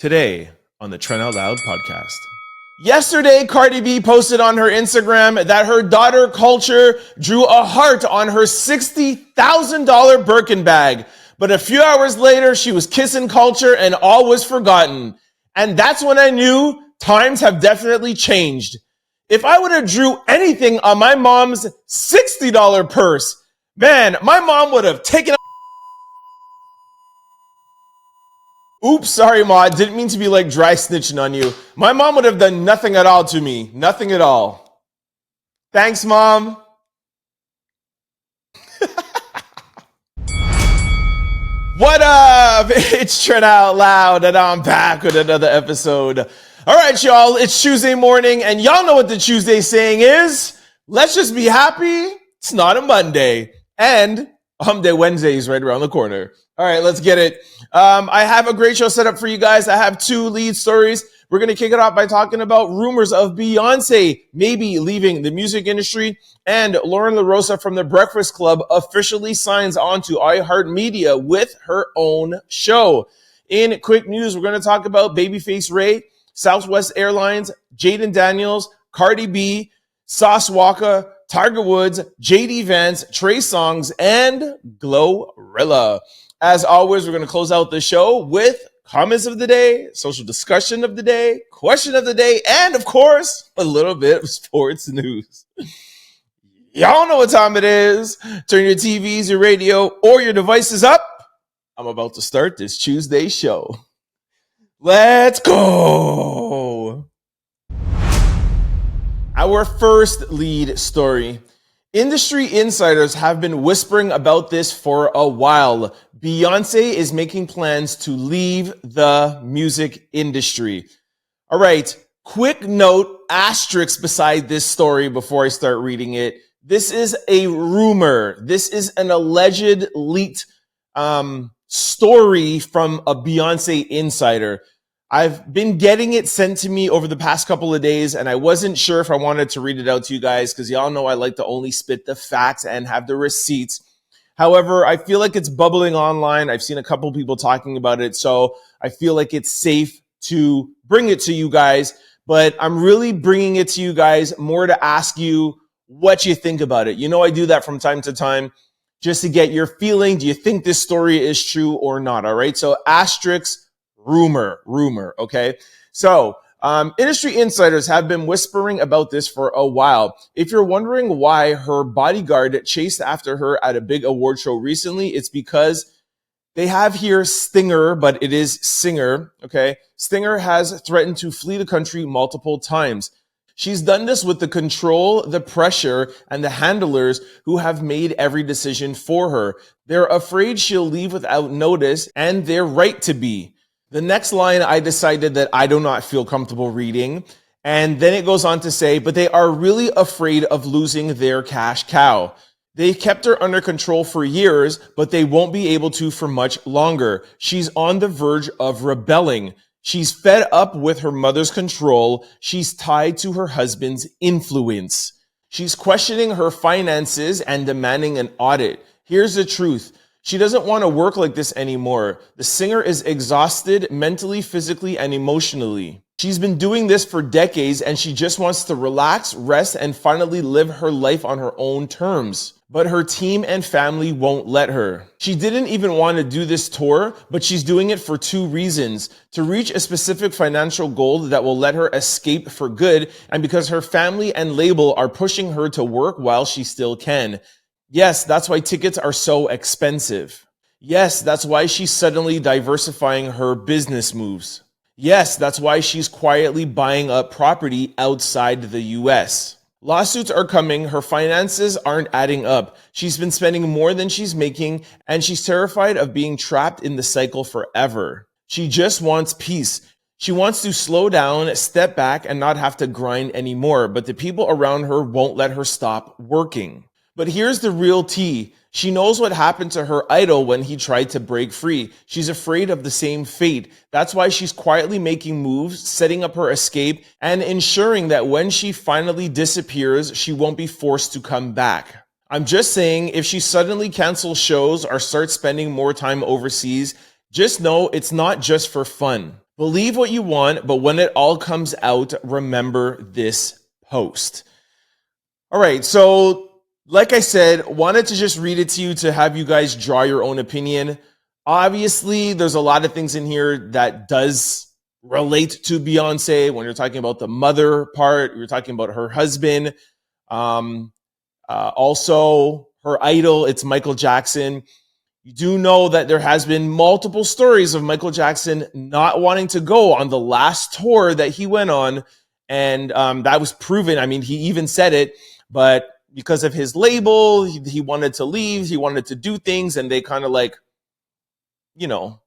Today on the Trent Out Loud podcast. Yesterday, Cardi B posted on her Instagram that her daughter Culture drew a heart on her $60,000 Berkin bag. But a few hours later, she was kissing Culture and all was forgotten. And that's when I knew times have definitely changed. If I would have drew anything on my mom's $60 purse, man, my mom would have taken a... Oops, sorry, Ma. I didn't mean to be like dry snitching on you. My mom would have done nothing at all to me. Nothing at all. Thanks, Mom. What up? It's Trent Out Loud, and I'm back with another episode. All right, y'all. It's Tuesday morning, and y'all know what the Tuesday saying is. Let's just be happy. It's not a Monday. And Hump Day Wednesday is right around the corner. All right, let's get it. I have a great show set up for you guys. I have two lead stories. We're going to kick it off by talking about rumors of Beyoncé maybe leaving the music industry, and Loren LoRosa from the Breakfast Club officially signs on to Iheart Media with her own show. In quick news, we're going to talk about Babyface Ray, Southwest Airlines, Jayden Daniels, Cardi B, Sauce Walka, Tiger Woods, Vance, Trey Songz, and GloRilla. As always, we're going to close out the show with comments of the day, social discussion of the day, question of the day, and of course, a little bit of sports news. Y'all know what time it is. Turn your TVs, your radio, or your devices up. I'm about to start this Tuesday show. Let's go. Our first lead story. Industry insiders have been whispering about this for a while. Beyoncé is making plans to leave the music industry. All right, quick note, asterisk beside this story before I start reading it. This is a rumor. This is an alleged leaked story from a Beyoncé insider. I've been getting it sent to me over the past couple of days, and I wasn't sure if I wanted to read it out to you guys because y'all know I like to only spit the facts and have the receipts. However, I feel like it's bubbling online. I've seen a couple people talking about it, so I feel like it's safe to bring it to you guys. But I'm really bringing it to you guys more to ask you what you think about it. You know, I do that from time to time just to get your feeling. Do you think this story is true or not? All right, so asterisk. Rumor, okay? So, industry insiders have been whispering about this for a while. If you're wondering why her bodyguard chased after her at a big award show recently, it's because they have here Stinger, but it is Singer, okay? Stinger has threatened to flee the country multiple times. She's done this with the control, the pressure, and the handlers who have made every decision for her. They're afraid she'll leave without notice, and they're right to be. The next line I decided that I do not feel comfortable reading. And then it goes on to say, but they are really afraid of losing their cash cow. They've kept her under control for years, but they won't be able to for much longer. She's on the verge of rebelling. She's fed up with her mother's control. She's tied to her husband's influence. She's questioning her finances and demanding an audit. Here's the truth. She doesn't want to work like this anymore. The singer is exhausted mentally, physically, and emotionally. She's been doing this for decades, and she just wants to relax, rest, and finally live her life on her own terms. But her team and family won't let her. She didn't even want to do this tour, but she's doing it for two reasons. To reach a specific financial goal that will let her escape for good, and because her family and label are pushing her to work while she still can. Yes, that's why tickets are so expensive. Yes, that's why she's suddenly diversifying her business moves. Yes, that's why she's quietly buying up property outside the US. Lawsuits are coming. Her finances aren't adding up. She's been spending more than she's making, and she's terrified of being trapped in the cycle forever. She just wants peace. She wants to slow down, step back, and not have to grind anymore, but the people around her won't let her stop working. But here's the real tea. She knows what happened to her idol when he tried to break free. She's afraid of the same fate. That's why she's quietly making moves, setting up her escape, and ensuring that when she finally disappears, she won't be forced to come back. I'm just saying, if she suddenly cancels shows or starts spending more time overseas, just know it's not just for fun. Believe what you want, but when it all comes out, remember this post. All right, so like I said, wanted to just read it to you to have you guys draw your own opinion. Obviously, there's a lot of things in here that does relate to Beyonce. When you're talking about the mother part, you're talking about her husband. Also, her idol, it's Michael Jackson. You do know that there has been multiple stories of Michael Jackson not wanting to go on the last tour that he went on. And that was proven. I mean, he even said it, but because of his label, he wanted to leave. He wanted to do things. And they kind of like, you know,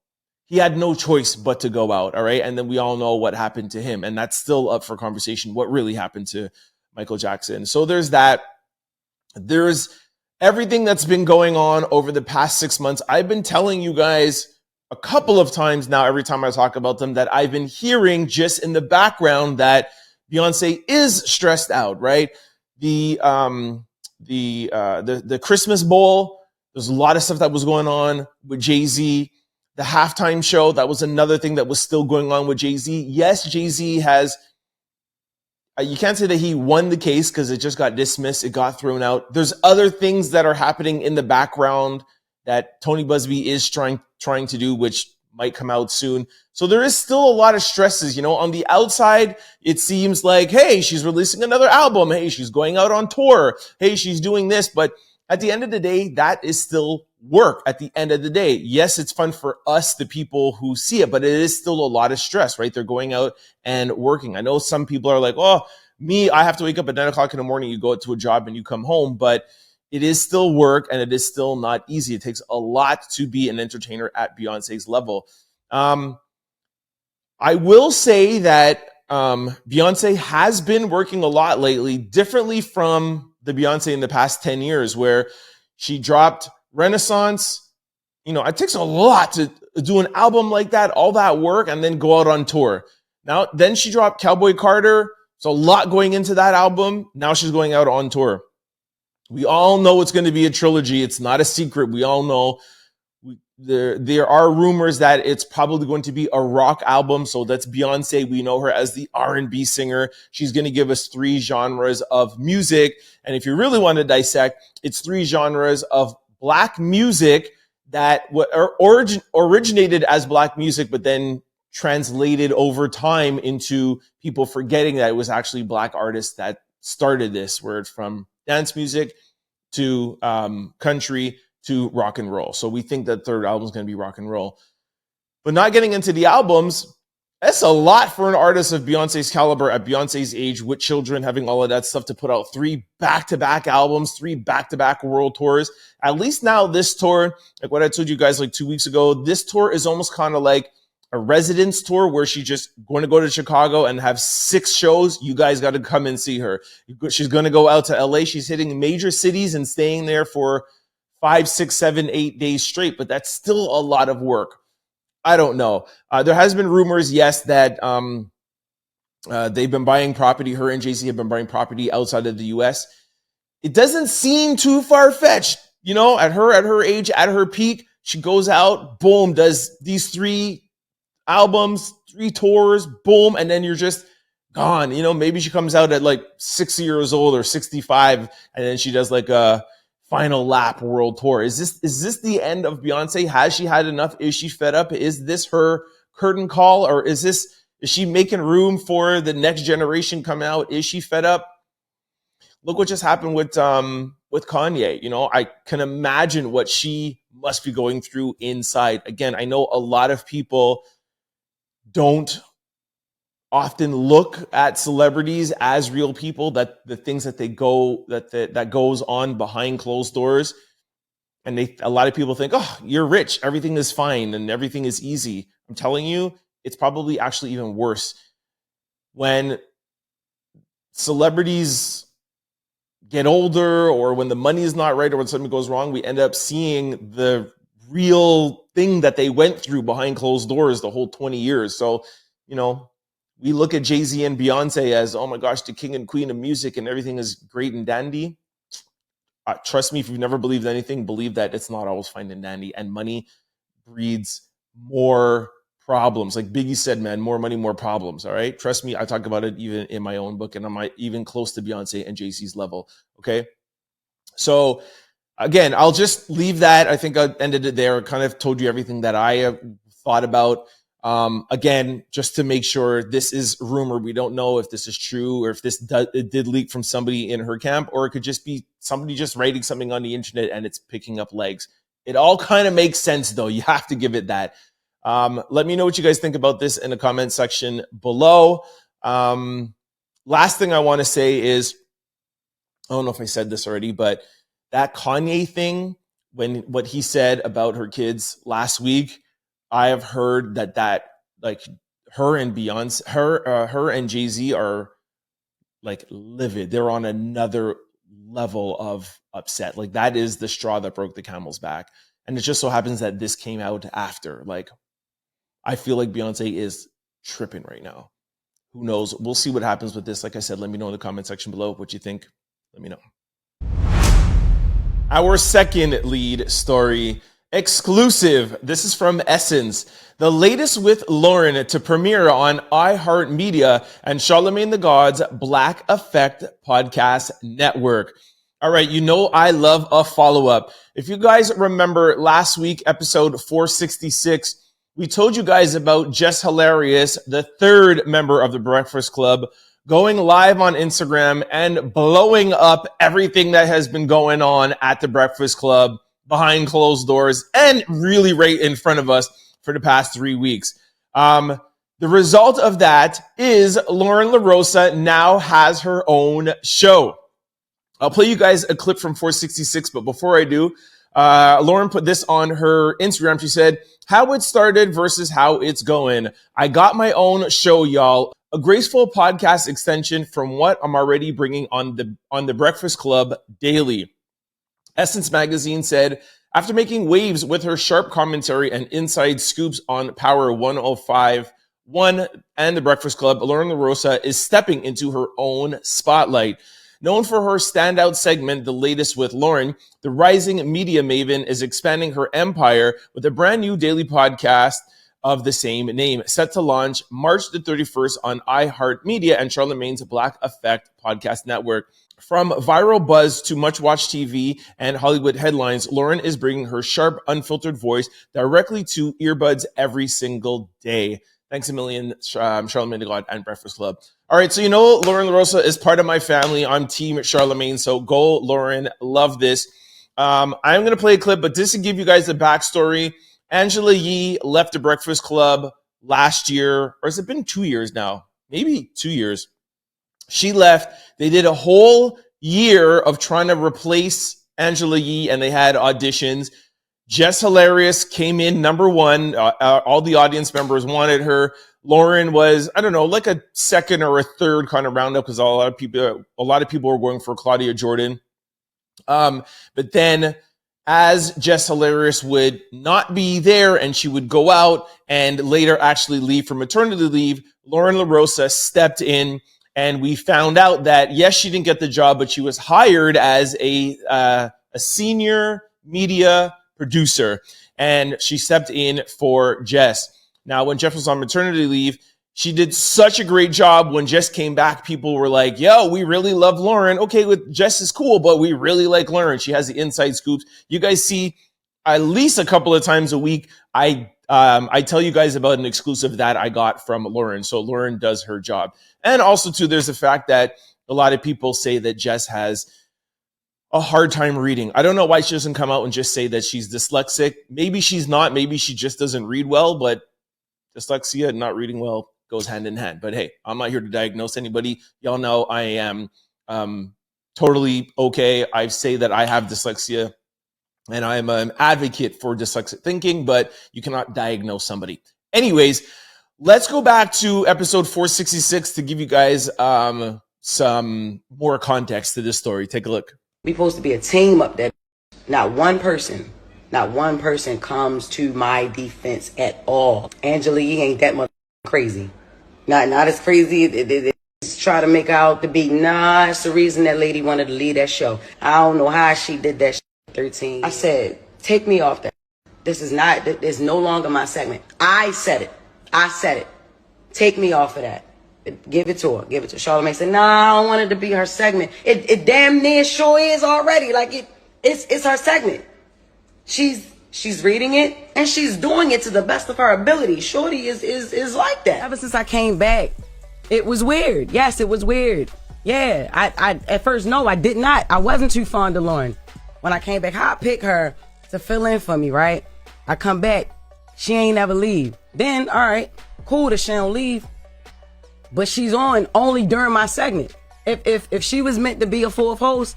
he had no choice but to go out. All right. And then we all know what happened to him. And that's still up for conversation. What really happened to Michael Jackson? So there's that. There's everything that's been going on over the past 6 months. I've been telling you guys a couple of times now, every time I talk about them, that I've been hearing just in the background that Beyonce is stressed out, right? The Christmas Bowl, there's a lot of stuff that was going on with Jay-Z. The halftime show, that was another thing that was still going on with Jay-Z. Yes, Jay-Z has, you can't say that he won the case because it just got dismissed. It got thrown out. There's other things that are happening in the background that Tony Busby is trying to do, which might come out soon. So there is still a lot of stresses. You know, on the outside, it seems like, hey, she's releasing another album. Hey, she's going out on tour. Hey, she's doing this. But at the end of the day, that is still work at the end of the day. Yes, it's fun for us, the people who see it, but it is still a lot of stress, right? They're going out and working. I know some people are like, oh, me, I have to wake up at 9 o'clock in the morning. You go to a job and you come home, but it is still work and it is still not easy. It takes a lot to be an entertainer at Beyonce's level. I will say that Beyonce has been working a lot lately, differently from the Beyonce in the past 10 years, where she dropped Renaissance. You know, it takes a lot to do an album like that, all that work, and then go out on tour. Now, then she dropped Cowboy Carter. So a lot going into that album. Now she's going out on tour. We all know it's going to be a trilogy. It's not a secret. We all know. There are rumors that it's probably going to be a rock album. So that's Beyonce. We know her as the R&B singer. She's going to give us 3 genres of music. And if you really want to dissect, it's 3 genres of Black music that originated as Black music, but then translated over time into people forgetting that it was actually Black artists that started this, where it's from dance music to country to rock and roll. So we think that third album is going to be rock and roll. But not getting into the albums, that's a lot for an artist of Beyonce's caliber at Beyonce's age, with children, having all of that stuff, to put out 3 back-to-back albums, 3 back-to-back world tours. At least now this tour, like what I told you guys like 2 weeks ago, this tour is almost kind of like a residence tour where she's just going to go to Chicago and have 6 shows. You guys got to come and see her. She's going to go out to LA. She's hitting major cities and staying there for 5, 6, 7, 8 days straight, but that's still a lot of work. I don't know. There has been rumors, yes, that they've been buying property. Her and Jay-Z have been buying property outside of the U.S. It doesn't seem too far-fetched. You know, at her age, at her peak, she goes out, boom, does these 3 albums, 3 tours, boom, and then you're just gone. You know, maybe she comes out at like 60 years old or 65, and then she does like a final lap world tour. Is this the end of Beyonce? Has she had enough? Is she fed up? Is this her curtain call, or is she making room for the next generation coming out? Is she fed up? Look what just happened with Kanye. You know, I can imagine what she must be going through inside. Again, I know a lot of people don't often look at celebrities as real people, that the things that they go that goes on behind closed doors, and a lot of people think, oh, you're rich, everything is fine and everything is easy. I'm telling you, it's probably actually even worse. When celebrities get older, or when the money is not right, or when something goes wrong, we end up seeing the real thing that they went through behind closed doors the whole 20 years. So, you know, we look at Jay-Z and Beyonce as, oh my gosh, the king and queen of music and everything is great and dandy. Trust me, if you've never believed anything, believe that it's not always fine and dandy. And money breeds more problems. Like Biggie said, man, more money, more problems. All right. Trust me, I talk about it even in my own book, and I'm even close to Beyonce and Jay-Z's level. Okay. So again, I'll just leave that. I think I ended it there. I kind of told you everything that I thought about. Again, just to make sure, this is rumor. We don't know if this is true or if it did leak from somebody in her camp, or it could just be somebody just writing something on the internet and it's picking up legs. It all kind of makes sense, though. You have to give it that. Let me know what you guys think about this in the comment section below. Last thing I want to say is, I don't know if I said this already, but that Kanye thing, what he said about her kids last week, I have heard that like her and Beyonce, her and Jay-Z are like livid. They're on another level of upset. Like that is the straw that broke the camel's back. And it just so happens that this came out after. Like, I feel like Beyonce is tripping right now. Who knows? We'll see what happens with this. Like I said, let me know in the comment section below what you think. Let me know. Our second lead story, exclusive. This is from Essence. The latest with Loren to premiere on Iheart Media and Charlamagne the God's Black Effect podcast network. All right, you know I love a follow-up. If you guys remember last week, episode 466, we told you guys about Jess Hilarious, the third member of the Breakfast Club, going live on Instagram and blowing up everything that has been going on at the Breakfast Club behind closed doors and really right in front of us for the past 3 weeks. The result of that is Loren LoRosa now has her own show. I'll play you guys a clip from 466, but before I do, Loren put this on her Instagram. She said, "How it started versus how it's going. I got my own show, y'all. A graceful podcast extension from what I'm already bringing on the Breakfast Club daily." Essence Magazine said, after making waves with her sharp commentary and inside scoops on Power 105.1 and the Breakfast Club, Loren LoRosa is stepping into her own spotlight. Known for her standout segment, The Latest with Loren, the rising media maven is expanding her empire with a brand new daily podcast of the same name, set to launch March the 31st on Iheart Media and Charlamagne's Black Effect podcast network. From viral buzz to much-watched TV and Hollywood headlines, Loren is bringing her sharp, unfiltered voice directly to earbuds every single day. Thanks a million, Charlamagne the God and Breakfast Club. All right, so you know Loren LoRosa is part of my family. I'm Team Charlamagne, so go Loren. Love this. I'm going to play a clip, but just to give you guys the backstory, Angela Yee left the Breakfast Club last year, or has it been 2 years now? Maybe 2 years. She left. They did a whole year of trying to replace Angela Yee, and they had auditions. Jess Hilarious came in number one. All the audience members wanted her. Loren was, I don't know, like a second or a third kind of roundup because a lot of people were going for Claudia Jordan. But then as Jess Hilarious would not be there and she would go out and later actually leave for maternity leave, Loren LoRosa stepped in. And we found out that, yes, she didn't get the job, but she was hired as a senior media producer. And she stepped in for Jess. Now, when Jess was on maternity leave, she did such a great job. When Jess came back, people were like, yo, we really love Loren. Okay, with Jess is cool, but we really like Loren. She has the inside scoops. You guys see at least a couple of times a week, I tell you guys about an exclusive that I got from Loren. So Loren does her job. And also, too, there's the fact that a lot of people say that Jess has a hard time reading. I don't know why she doesn't come out and just say that she's dyslexic. Maybe she's not. Maybe she just doesn't read well. But dyslexia and not reading well goes hand in hand. But hey, I'm not here to diagnose anybody. Y'all know I am totally okay. I say that I have dyslexia. And I'm an advocate for dyslexic thinking, but you cannot diagnose somebody. Anyways, let's go back to episode 466 to give you guys some more context to this story. Take a look. We're supposed to be a team up there. Not one person comes to my defense at all. Angela Yee ain't that much crazy. Not as crazy. It's try to make out to be. Nah, it's the reason that lady wanted to lead that show. I don't know how she did that. 13. I said, take me off that. This is no longer my segment. I said it. I said it. Take me off of that. Give it to her. Give it to her. Charlamagne said, nah, I don't want it to be her segment. It damn near sure is already. Like it's her segment. She's reading it and she's doing it to the best of her ability. Shorty is like that. Ever since I came back, it was weird. Yes, it was weird. Yeah, I at first, no, I did not. I wasn't too fond of Loren. When I came back, I picked her to fill in for me, right? I come back, she ain't never leave. Then, all right, cool that she don't leave, but she's on only during my segment. If she was meant to be a fourth host,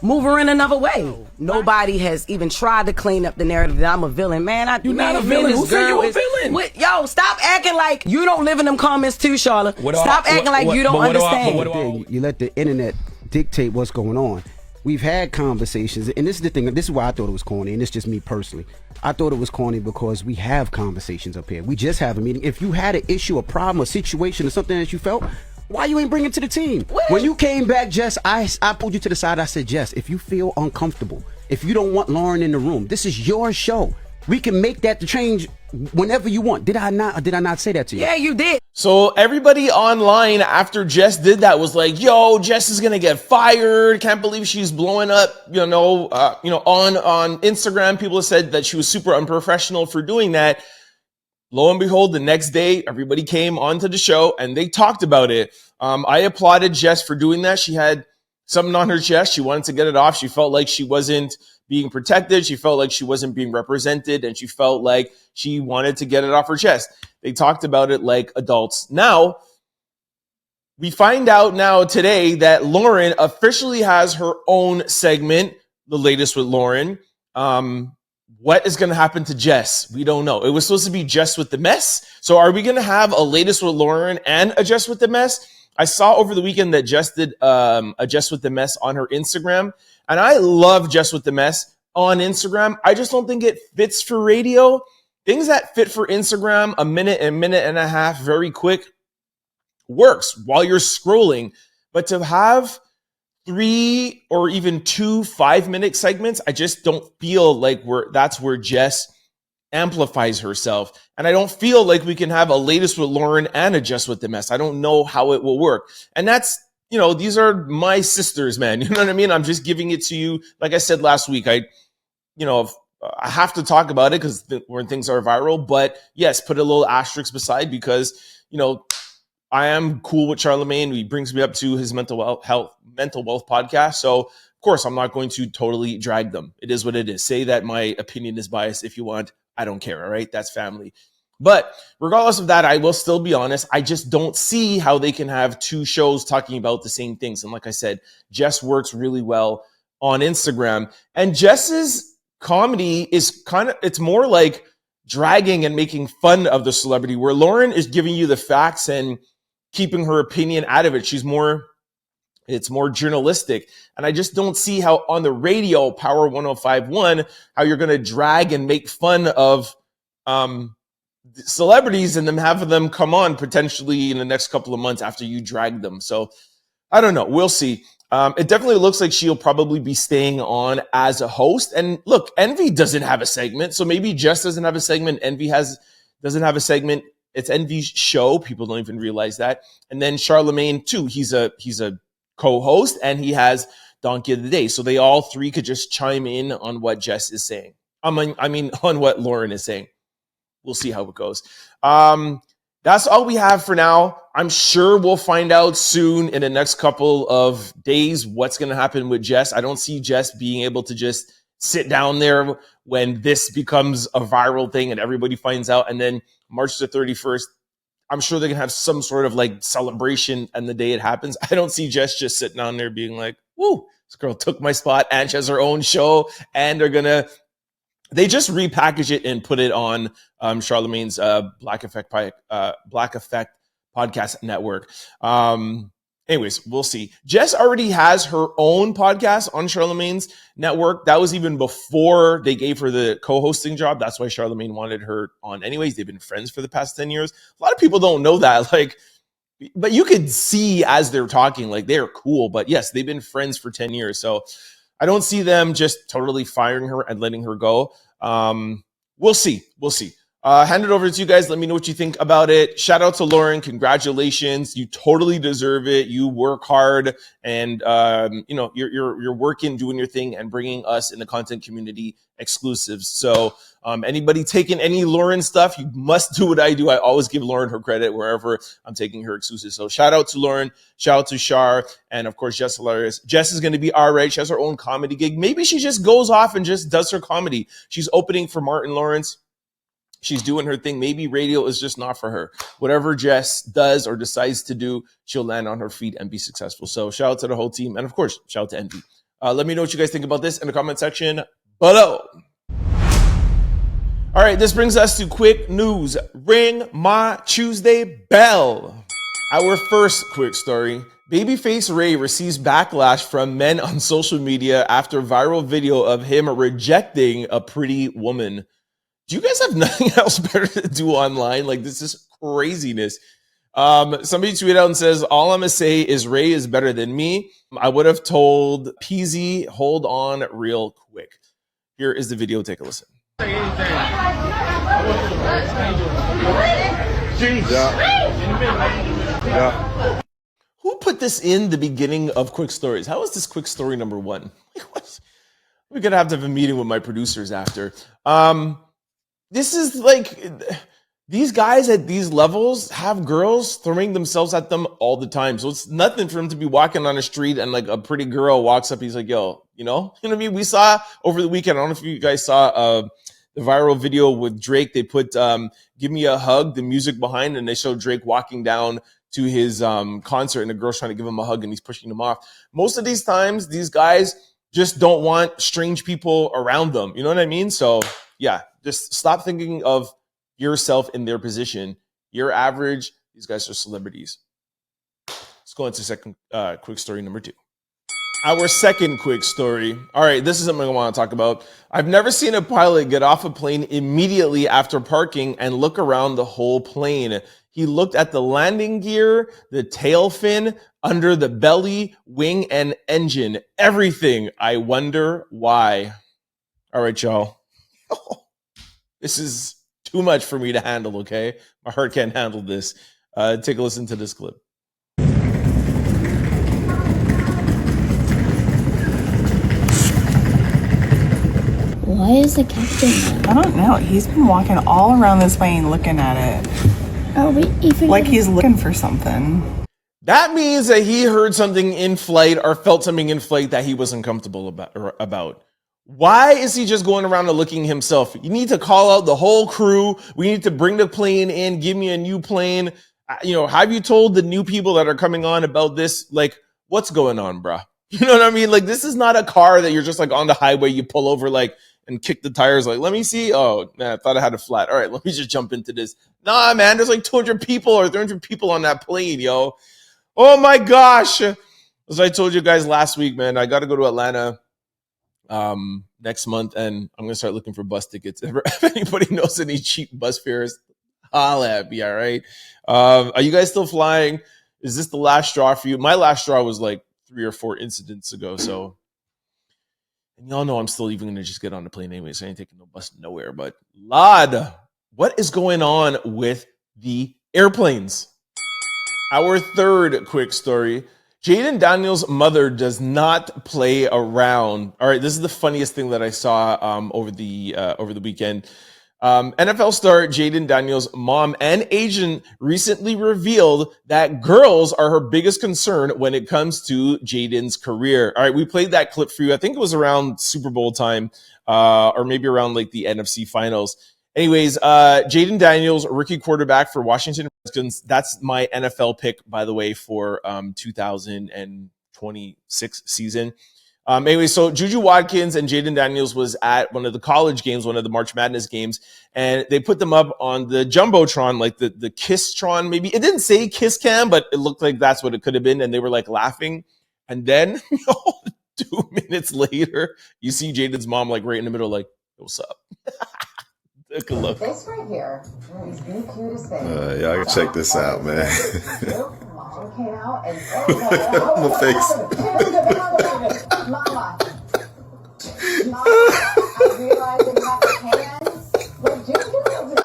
move her in another way. Nobody has even tried to clean up the narrative that I'm a villain. Man, you're not a villain. Who said you a villain? Yo, stop acting like you don't live in them comments too, Charlotte. Stop acting like you don't understand. You let the internet dictate what's going on. We've had conversations, and this is the thing. This is why I thought it was corny, and it's just me personally. I thought it was corny because we have conversations up here. We just have a meeting. If you had an issue, a problem, a situation, or something that you felt, why you ain't bring it to the team? When you came back, Jess, I pulled you to the side. I said, Jess, if you feel uncomfortable, if you don't want Loren in the room, this is your show. We can make that the change whenever you want. Did I not? Or did I not say that to you? Yeah, you did. So everybody online after Jess did that was like, yo, Jess is going to get fired. Can't believe she's blowing up, on Instagram. People said that she was super unprofessional for doing that. Lo and behold, the next day, everybody came onto the show and they talked about it. I applauded Jess for doing that. She had something on her chest. She wanted to get it off. She felt like she wasn't being protected. She felt like she wasn't being represented, and she felt like she wanted to get it off her chest. They talked about it like adults. Now, we find out now today that Loren officially has her own segment, The Latest with Loren. What is going to happen to Jess? We don't know. It was supposed to be Jess with the Mess. So are we going to have a Latest with Loren and a Jess with the Mess? I saw over the weekend that Jess did a Jess with the Mess on her Instagram. And I love Jess with the Mess on Instagram. I just don't think it fits for radio. Things that fit for Instagram, a minute and a half, very quick, works while you're scrolling. But to have 3 or even 2 5-minute segments, I just don't feel like that's where Jess amplifies herself. And I don't feel like we can have a Latest with Loren and a Jess with the Mess. I don't know how it will work. And that's, these are my sisters, man. You know what I mean? I'm just giving it to you. Like I said last week, I have to talk about it because when things are viral. But yes, put a little asterisk beside because, I am cool with Charlamagne. He brings me up to his mental wealth podcast. So, of course, I'm not going to totally drag them. It is what it is. Say that my opinion is biased if you want. I don't care. All right. That's family. But regardless of that, I will still be honest. I just don't see how they can have 2 shows talking about the same things. And like I said, Jess works really well on Instagram. And Jess's comedy is it's more like dragging and making fun of the celebrity, where Loren is giving you the facts and keeping her opinion out of it. It's more journalistic. And I just don't see how on the radio, Power 105.1, how you're going to drag and make fun of celebrities and then have them come on potentially in the next couple of months after you drag them. So I don't know. We'll see. It definitely looks like she'll probably be staying on as a host. And look, Envy doesn't have a segment. So maybe Jess doesn't have a segment. Envy doesn't have a segment. It's Envy's show. People don't even realize that. And then Charlamagne too. He's a co-host and he has Donkey of the Day. So they all 3 could just chime in on what Jess is saying. I mean on what Loren is saying. We'll see how it goes. That's all we have for now. I'm sure we'll find out soon in the next couple of days what's going to happen with Jess. I don't see Jess being able to just sit down there when this becomes a viral thing and everybody finds out. And then March the 31st, I'm sure they're going to have some sort of like celebration and the day it happens. I don't see Jess just sitting down there being like, woo, this girl took my spot and she has her own show. And they just repackage it and put it on Charlamagne's Black Effect podcast network. Anyways, we'll see. Jess already has her own podcast on Charlamagne's network. That was even before they gave her the co-hosting job. That's why Charlamagne wanted her on anyways. They've been friends for the past 10 years. A lot of people don't know that. But you could see as they're talking, like they're cool. But yes, they've been friends for 10 years. So I don't see them just totally firing her and letting her go. We'll see. Hand it over to you guys. Let me know what you think about it. Shout out to Loren. Congratulations. You totally deserve it. You work hard, and you're working, doing your thing, and bringing us in the content community exclusives. So anybody taking any Loren stuff, you must do what I do. I always give Loren her credit wherever I'm taking her exclusives. So shout out to Loren. Shout out to Shar, and of course Jess Hilarious. Jess is going to be all right. She has her own comedy gig. Maybe she just goes off and just does her comedy. She's opening for Martin Lawrence. She's doing her thing. Maybe radio is just not for her. Whatever Jess does or decides to do, she'll land on her feet and be successful. So shout out to the whole team. And of course, shout out to Envy. Let me know what you guys think about this in the comment section below. All right, this brings us to quick news. Ring my Tuesday bell. Our first quick story. Babyface Ray receives backlash from men on social media after viral video of him rejecting a pretty woman. Do you guys have nothing else better to do online? Like, this is craziness. Somebody tweeted out and says, all I'm going to say is Ray is better than me. I would have told PZ, hold on real quick. Here is the video. Take a listen. Yeah. Who put this in the beginning of quick stories? How is this quick story number one? We're going to have a meeting with my producers after. This is like, these guys at these levels have girls throwing themselves at them all the time. So it's nothing for him to be walking on the street and like a pretty girl walks up. He's like, yo, you know what I mean? We saw over the weekend, I don't know if you guys saw the viral video with Drake. They put Give Me a Hug, the music behind, and they show Drake walking down to his concert and the girl's trying to give him a hug and he's pushing him off. Most of these times, these guys just don't want strange people around them. You know what I mean? So yeah, just stop thinking of yourself in their position. You're average. These guys are celebrities. Let's go into second quick story number 2. Our second quick story. All right, this is something I want to talk about. I've never seen a pilot get off a plane immediately after parking and look around the whole plane. He looked at the landing gear, the tail fin, under the belly, wing, and engine. Everything. I wonder why. All right, y'all. This is too much for me to handle, okay? My heart can't handle this. Take a listen to this clip. Why is the captain there? I don't know. He's been walking all around this plane looking at it. Are we even like he's looking for something? That means that he heard something in flight or felt something in flight that he wasn't comfortable about. Why is he just going around and looking himself? You need to call out the whole crew. We need to bring the plane in. Give me a new plane. Have you told the new people that are coming on about this? Like, what's going on, bruh? You know what I mean? Like, this is not a car that you're just like on the highway. You pull over like and kick the tires. Like, let me see. Oh, man, I thought I had a flat. All right, let me just jump into this. Nah, man, there's like 200 people or 300 people on that plane, yo. Oh my gosh. As I told you guys last week, man, I got to go to Atlanta next month, and I'm gonna start looking for bus tickets. If anybody knows any cheap bus fares, holla at me. All right, are you guys still flying? Is this the last straw for you? My last straw was like 3 or 4 incidents ago. So, and y'all know I'm still even gonna just get on the plane anyway. So I ain't taking no bus nowhere. But Lord, what is going on with the airplanes? Our third quick story. Jayden Daniels' mother does not play around. All right, this is the funniest thing that I saw over the weekend. NFL star Jayden Daniels' mom and agent recently revealed that girls are her biggest concern when it comes to Jayden's career. All right, we played that clip for you. I think it was around Super Bowl time, or maybe around like the NFC Finals. Anyways, Jayden Daniels, rookie quarterback for Washington Redskins. That's my NFL pick, by the way, for 2026 season. Anyway, so Juju Watkins and Jayden Daniels was at one of the college games, one of the March Madness games, and they put them up on the Jumbotron, like the Kisstron, maybe. It didn't say Kiss Cam, but it looked like that's what it could have been, and they were like laughing. And then 2 minutes later, you see Jayden's mom like right in the middle, like, what's up? Take a look. This right here is the cutest thing. Y'all can check this out, man. Mom came out and My face. Mama, I realized that you have hands. Like,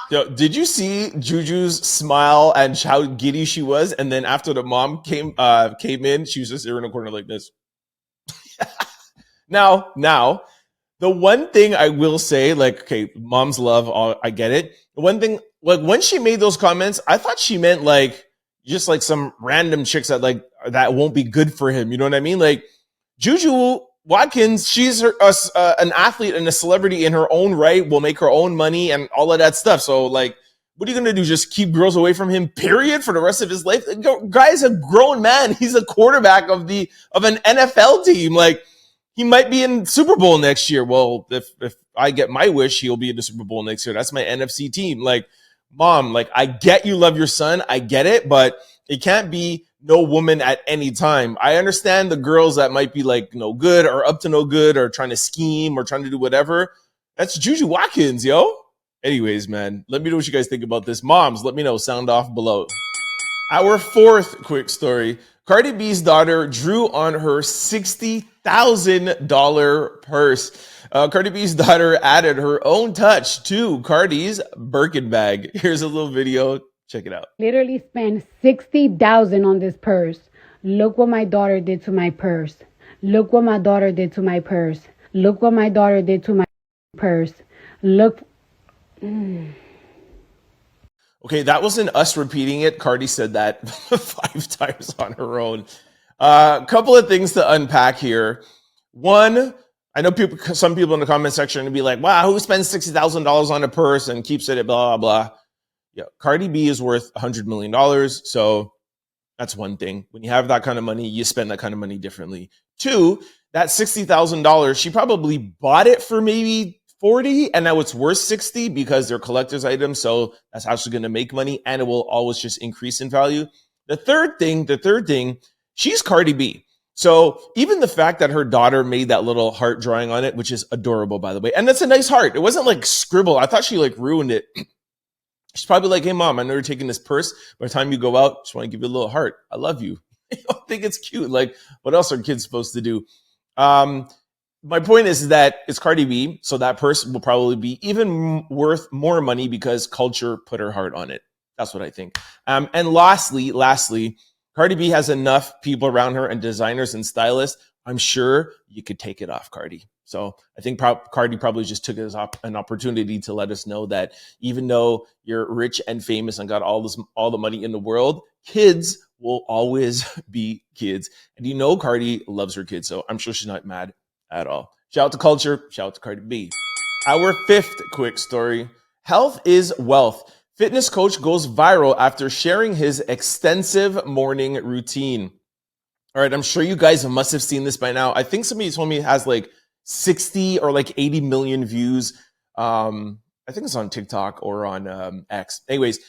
Yo, did you see Juju's smile and how giddy she was? And then after the mom came in, she was just there in a corner like this. Now, the one thing I will say, like, okay, mom's love, I get it. The one thing, like, when she made those comments, I thought she meant like just like some random chicks that won't be good for him. You know what I mean? Like Juju Watkins, she's an athlete and a celebrity in her own right, will make her own money and all of that stuff. So, like, what are you going to do? Just keep girls away from him, period, for the rest of his life? Guy's a grown man. He's a quarterback of an NFL team. Like, he might be in Super Bowl next year. Well, if I get my wish, he'll be in the Super Bowl next year. That's my NFC team. Like, mom, like, I get you love your son. I get it, but it can't be no woman at any time. I understand the girls that might be like no good or up to no good or trying to scheme or trying to do whatever. That's Juju Watkins, yo. Anyways, man, let me know what you guys think about this. Moms, let me know. Sound off below. Our fourth quick story. Cardi B's daughter drew on her $60,000 purse. Cardi B's daughter added her own touch to Cardi's Berkin bag. Here's a little video. Check it out. Literally spent $60,000 on this purse. Look what my daughter did to my purse. Look what my daughter did to my purse. Look what my daughter did to my purse. Look. Okay, that wasn't us repeating it. Cardi said that 5 times on her own. A couple of things to unpack here. One, I know some people in the comment section will be like, wow, who spends $60,000 on a purse and keeps it at blah, blah, blah. Yeah, Cardi B is worth $100 million. So that's one thing. When you have that kind of money, you spend that kind of money differently. Two, that $60,000, she probably bought it for maybe 40 and now it's worth 60 because they're collector's items. So that's actually going to make money and it will always just increase in value. The third thing, she's Cardi B. So even the fact that her daughter made that little heart drawing on it, which is adorable, by the way, and that's a nice heart. It wasn't like scribble. I thought she like ruined it. She's probably like, hey, mom, I know you're taking this purse. By the time you go out, just want to give you a little heart. I love you. I don't think it's cute. Like, what else are kids supposed to do? My point is that it's Cardi B, so that purse will probably be even worth more money because culture put her heart on it. That's what I think. And lastly, Cardi B has enough people around her and designers and stylists. I'm sure you could take it off, Cardi. So I think Cardi probably just took it as an opportunity to let us know that even though you're rich and famous and got all the money in the world, kids will always be kids. And you know Cardi loves her kids, so I'm sure she's not mad at all. Shout out to culture. Shout out to Cardi B. Our fifth quick story. Health is wealth. Fitness coach goes viral after sharing his extensive morning routine. All right, I'm sure you guys must have seen this by now. I think somebody told me it has like 60 or like 80 million views. I think it's on TikTok or on X. Anyways,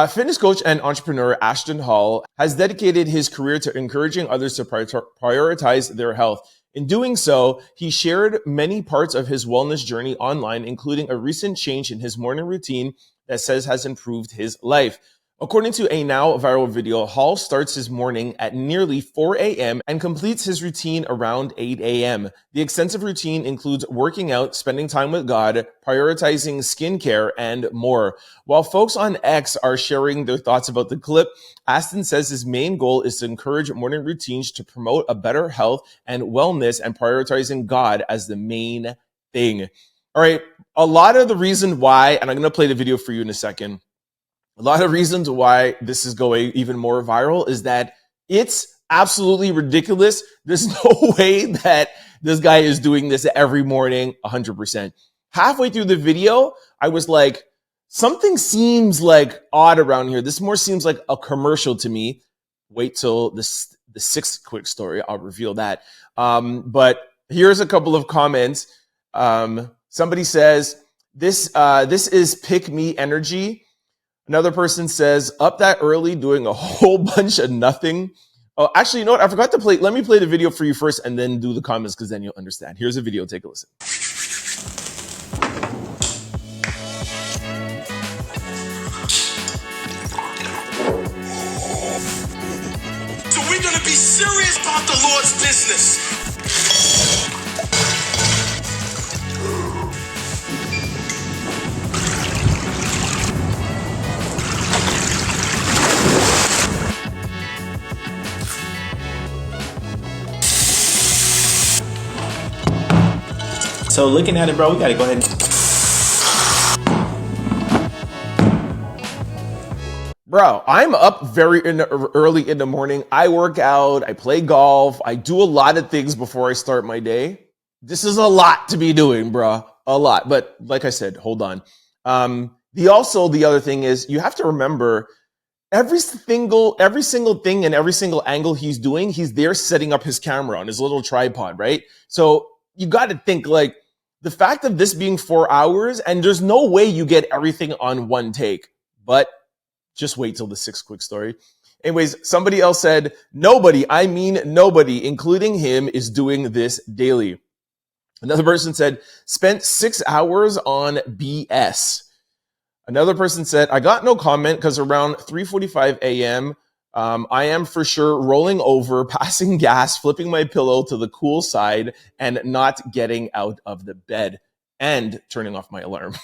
fitness coach and entrepreneur Ashton Hall has dedicated his career to encouraging others to prioritize their health. In doing so, he shared many parts of his wellness journey online, including a recent change in his morning routine that says has improved his life. According to a now viral video, Hall starts his morning at nearly 4 a.m. and completes his routine around 8 a.m. The extensive routine includes working out, spending time with God, prioritizing skincare, and more. While folks on X are sharing their thoughts about the clip, Ashton says his main goal is to encourage morning routines to promote a better health and wellness and prioritizing God as the main thing. All right, a lot of the reason why, and I'm going to play the video for you in a second, a lot of reasons why this is going even more viral is that it's absolutely ridiculous. There's no way that this guy is doing this every morning 100%. Halfway through the video, I was like, something seems like odd around here. This more seems like a commercial to me. Wait till the sixth quick story. I'll reveal that. But here's a couple of comments. Somebody says, this is pick me energy. Another person says, up that early doing a whole bunch of nothing. Oh, actually, you know what? I forgot to play. Let me play the video for you first and then do the comments because then you'll understand. Here's a video. Take a listen. So we're going to be serious about the Lord's business. So looking at it, bro, we gotta go ahead and... Bro, I'm up very early in the morning. I work out, I play golf, I do a lot of things before I start my day. This is a lot to be doing, bro. A lot. But like I said, hold on. The other thing is you have to remember every single thing and every single angle he's doing, he's there setting up his camera on his little tripod, right? So you got to think like the fact of this being 4 hours, and there's no way you get everything on one take, but just wait till the 6 quick story. Anyways, somebody else said, nobody, including him, is doing this daily. Another person said, spent 6 hours on BS. Another person said, I got no comment because around 3:45 a.m., I am for sure rolling over, passing gas, flipping my pillow to the cool side, and not getting out of the bed and turning off my alarm.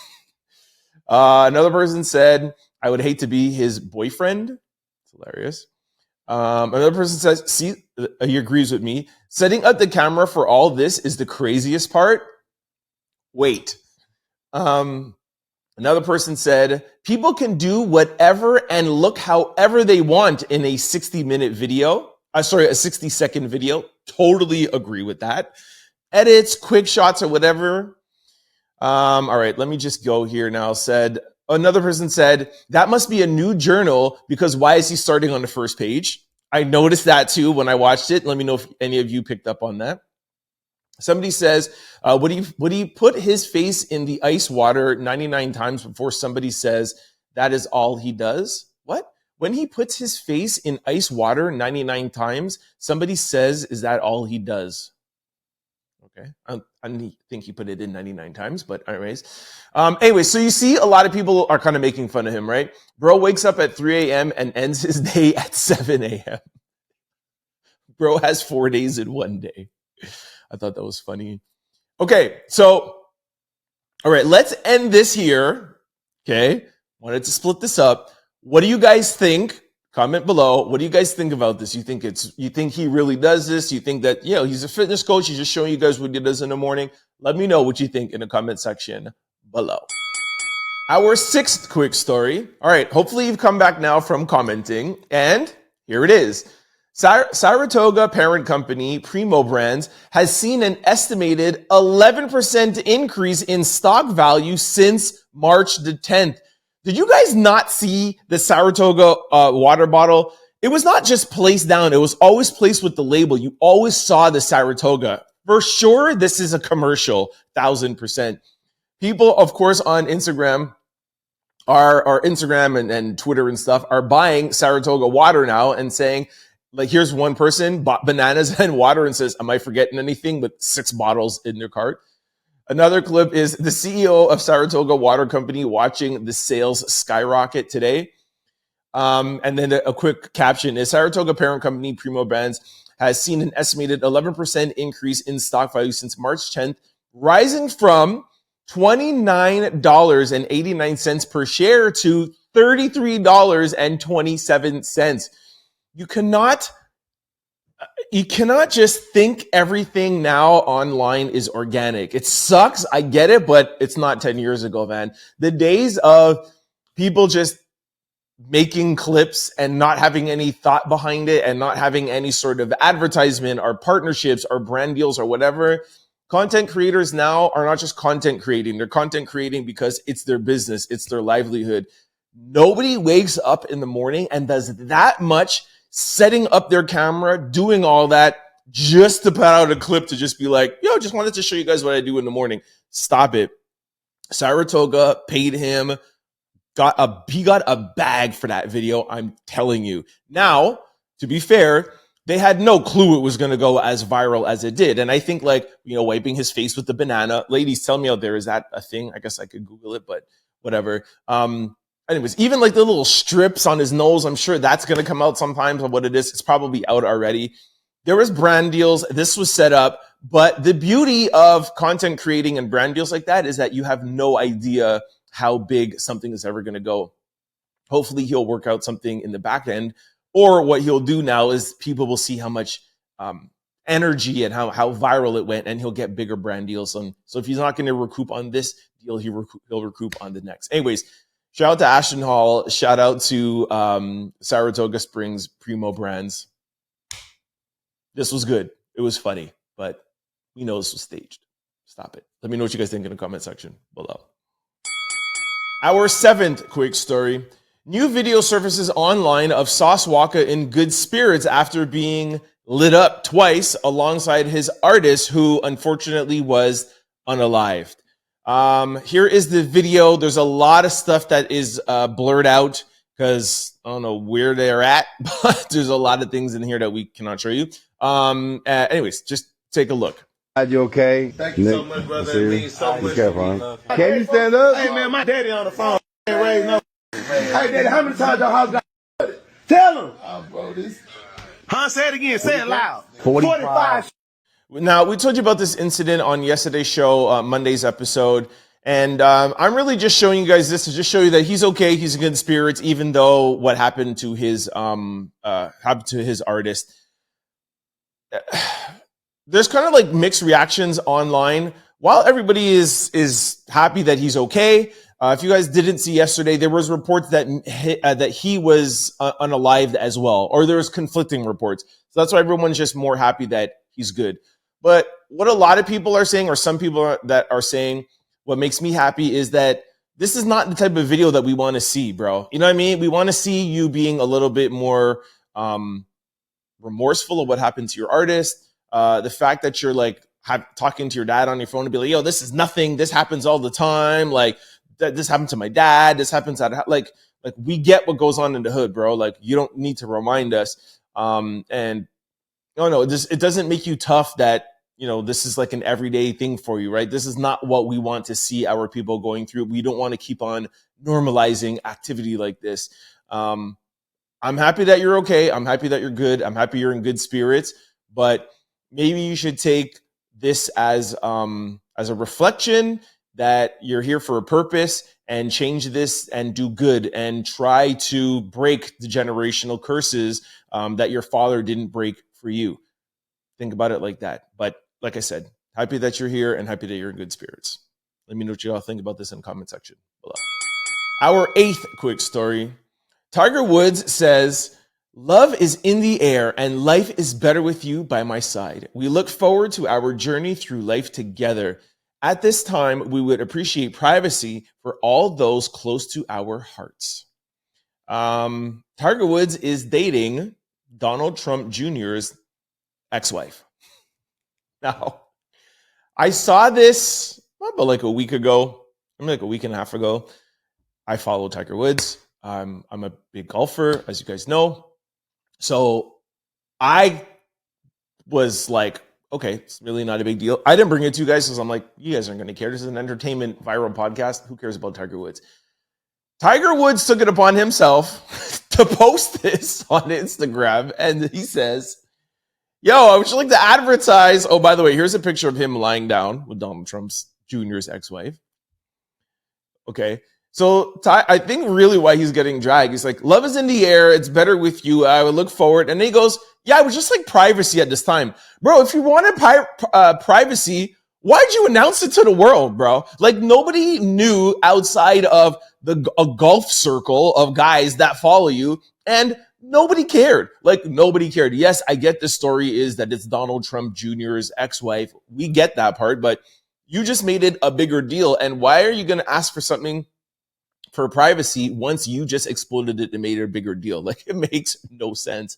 Another person said, I would hate to be his boyfriend. It's hilarious. Another person says, see, he agrees with me. Setting up the camera for all this is the craziest part. Wait. Another person said, people can do whatever and look however they want in a 60-minute video. A 60-second video. Totally agree with that. Edits, quick shots, or whatever. All right, let me just go here now. Another person said, that must be a new journal because why is he starting on the first page? I noticed that too when I watched it. Let me know if any of you picked up on that. Somebody says, would he put his face in the ice water 99 times before somebody says that is all he does? What? When he puts his face in ice water 99 times, somebody says, is that all he does? Okay. I think he put it in 99 times, but anyways. Anyway, so you see a lot of people are kind of making fun of him, right? Bro wakes up at 3 a.m. and ends his day at 7 a.m. Bro has 4 days in one day. I thought that was funny. Okay, so, all right, let's end this here. Okay, wanted to split this up. What do you guys think? Comment below. What do you guys think about this? You think he really does this? You think that, he's a fitness coach. He's just showing you guys what he does in the morning. Let me know what you think in the comment section below. Our 6th quick story. All right. Hopefully you've come back now from commenting, and here it is. Saratoga parent company Primo Brands has seen an estimated 11% increase in stock value since March the 10th. Did you guys not see the Saratoga water bottle? It was not just placed down. It was always placed with the label. You always saw the Saratoga. For sure, this is a commercial, 1000%. People, of course, on Instagram, our Instagram and Twitter and stuff are buying Saratoga water now and saying, like, here's one person bought bananas and water and says, am I forgetting anything, with 6 bottles in their cart? Another clip is the CEO of Saratoga Water Company watching the sales skyrocket today. And then a quick caption is Saratoga parent company Primo Brands has seen an estimated 11% increase in stock value since March 10th, rising from $29.89 per share to $33.27. You cannot just think everything now online is organic. It sucks. I get it, but it's not 10 years ago, man. The days of people just making clips and not having any thought behind it and not having any sort of advertisement or partnerships or brand deals or whatever. Content creators now are not just content creating. They're content creating because it's their business. It's their livelihood. Nobody wakes up in the morning and does that much setting up their camera, doing all that just to put out a clip to just be like, just wanted to show you guys what I do in the morning. Stop it. Saratoga paid him, he got a bag for that video, I'm telling you. Now, to be fair, they had no clue it was going to go as viral as it did. And I think wiping his face with the banana, ladies, tell me out there, is that a thing? I guess I could Google it, but whatever. Anyways, even like the little strips on his nose, I'm sure that's going to come out sometimes of what it is. It's probably out already. There was brand deals. This was set up. But the beauty of content creating and brand deals like that is that you have no idea how big something is ever going to go. Hopefully he'll work out something in the back end, or what he'll do now is people will see how much energy and how viral it went, and he'll get bigger brand deals. So if he's not going to recoup on this deal, he'll recoup on the next. Anyways, shout out to Ashton Hall. Shout out to Saratoga Springs Primo Brands. This was good. It was funny, but we know this was staged. Stop it. Let me know what you guys think in the comment section below. Our 7th quick story. New video surfaces online of Sauce Walka in good spirits after being lit up twice alongside his artist, who unfortunately was unalived. Here is the video. There's a lot of stuff that is blurred out because I don't know where they're at, but there's a lot of things in here that we cannot show you. Anyways, just take a look. You okay? Thank you so much, brother. It means so much. Careful, huh? Can you stand up? Hey, man, my daddy on the phone. Hey, Daddy, how many times your house got Tell him. Bro, this. Huh? Say it again. Say it loud. 45. Now, we told you about this incident on yesterday's show, Monday's episode. And I'm really just showing you guys this to just show you that he's okay. He's in good spirits, even though what happened to his artist. There's kind of like mixed reactions online. While everybody is happy that he's okay, if you guys didn't see yesterday, there was reports that he was unalived as well, or there was conflicting reports. So that's why everyone's just more happy that he's good. But what a lot of people are saying, or some people that are saying, what makes me happy is that this is not the type of video that we want to see, bro. You know what I mean? We want to see you being a little bit more remorseful of what happened to your artist. The fact that you're like talking to your dad on your phone and be like, yo, this is nothing. This happens all the time. Like, this happened to my dad. This happens at like we get what goes on in the hood, bro. Like, you don't need to remind us. And no, it doesn't make you tough that, you know, this is like an everyday thing for you, right? This is not what we want to see our people going through. We don't want to keep on normalizing activity like this. I'm happy that you're okay. I'm happy that you're good. I'm happy you're in good spirits, but maybe you should take this as a reflection that you're here for a purpose, and change this and do good and try to break the generational curses that your father didn't break for you. Think about it like that. But like I said, happy that you're here and happy that you're in good spirits. Let me know what you all think about this in the comment section below. Our 8th quick story. Tiger Woods says, "Love is in the air and life is better with you by my side. We look forward to our journey through life together. At this time, we would appreciate privacy for all those close to our hearts." Tiger Woods is dating Donald Trump Jr.'s ex-wife. Now, I saw this about like a week ago, like a week and a half ago. I follow Tiger Woods. I'm a big golfer, as you guys know. So I was like, okay, it's really not a big deal. I didn't bring it to you guys because I'm like, you guys aren't going to care. This is an entertainment viral podcast. Who cares about Tiger Woods? Tiger Woods took it upon himself to post this on Instagram. And he says, yo, I would just like to advertise. Oh, by the way, here's a picture of him lying down with Donald Trump's Jr.'s ex-wife. Okay. So I think really why he's getting dragged, he's like, love is in the air. It's better with you. I would look forward. And then he goes, yeah, I would just like privacy at this time. Bro, if you wanted privacy, why'd you announce it to the world, bro? Like, nobody knew outside of a golf circle of guys that follow you, and nobody cared. Like, nobody cared. Yes, I get the story is that it's Donald Trump Jr.'s ex-wife. We get that part, but you just made it a bigger deal. And why are you going to ask for something for privacy once you just exploded it and made it a bigger deal? Like, it makes no sense.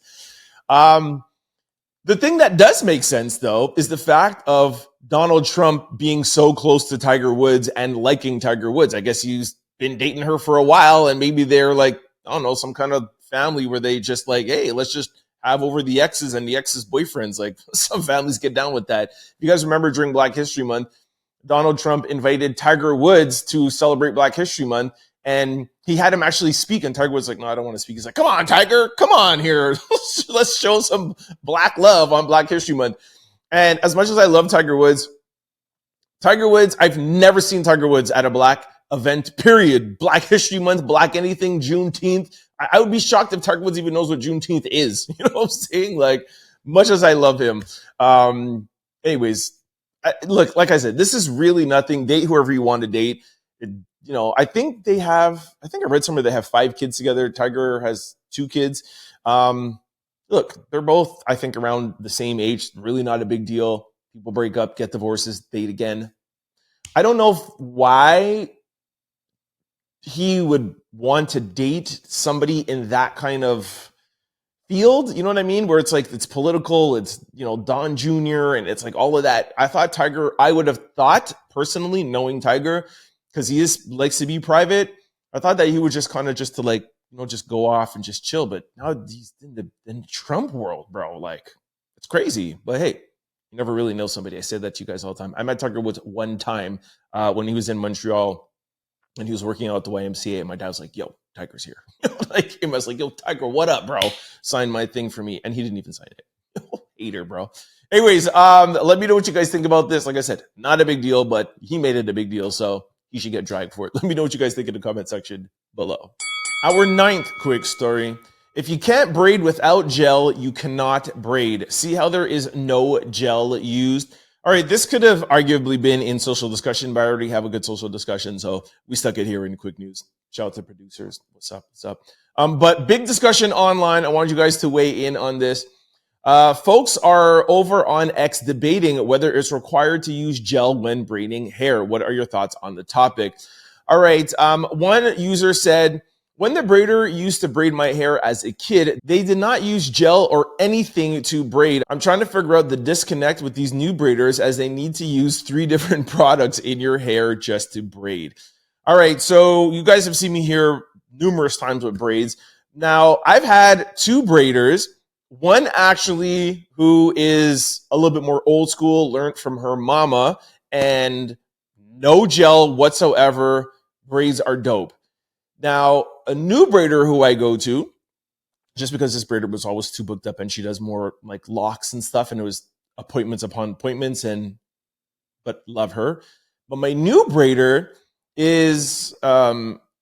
The thing that does make sense, though, is the fact of Donald Trump being so close to Tiger Woods and liking Tiger Woods. I guess he's been dating her for a while, and maybe they're like, I don't know, some kind of family where they just like, hey, let's just have over the exes and the exes' boyfriends. Like, some families get down with that. If you guys remember during Black History Month, Donald Trump invited Tiger Woods to celebrate Black History Month, and he had him actually speak, and Tiger was like, no, I don't want to speak. He's like, come on, Tiger, come on here. Let's show some black love on Black History Month. And as much as I love Tiger Woods, I've never seen Tiger Woods at a black event, period. Black History Month, Black anything, Juneteenth. I would be shocked if Tiger Woods even knows what Juneteenth is. You know what I'm saying? Like, much as I love him. Anyways, look, like I said, this is really nothing. Date whoever you want to date. I think I read somewhere they have 5 kids together. Tiger has 2 kids. Look, they're both, I think, around the same age. Really not a big deal. People break up, get divorces, date again. I don't know why he would want to date somebody in that kind of field. You know what I mean? Where it's like, it's political, it's, Don Jr. and it's like all of that. I would have thought personally, knowing Tiger, because he likes to be private, I thought that he would just kind of just go off and just chill. But now he's in the Trump world, bro. Like, it's crazy. But hey, you never really know somebody. I say that to you guys all the time. I met Tiger Woods one time when he was in Montreal and he was working out at the YMCA. And my dad was like, yo, Tiger's here. Like, I was like, yo, Tiger, what up, bro? Sign my thing for me. And he didn't even sign it. Hater, bro. Anyways, let me know what you guys think about this. Like I said, not a big deal, but he made it a big deal. So he should get dragged for it. Let me know what you guys think in the comment section below. Our 9th quick story. If you can't braid without gel, you cannot braid. See how there is no gel used? All right, this could have arguably been in social discussion, but I already have a good social discussion, so we stuck it here in quick news. Shout out to producers. What's up? What's up? But big discussion online. I want you guys to weigh in on this. Folks are over on X debating whether it's required to use gel when braiding hair. What are your thoughts on the topic? All right. One user said, when the braider used to braid my hair as a kid, they did not use gel or anything to braid. I'm trying to figure out the disconnect with these new braiders as they need to use 3 different products in your hair just to braid. All right. So you guys have seen me here numerous times with braids. Now, I've had 2 braiders. One actually who is a little bit more old school, learned from her mama, and no gel whatsoever. Braids are dope. Now, a new braider who I go to, just because this braider was always too booked up and she does more like locks and stuff, and it was appointments upon appointments, but love her. But my new braider is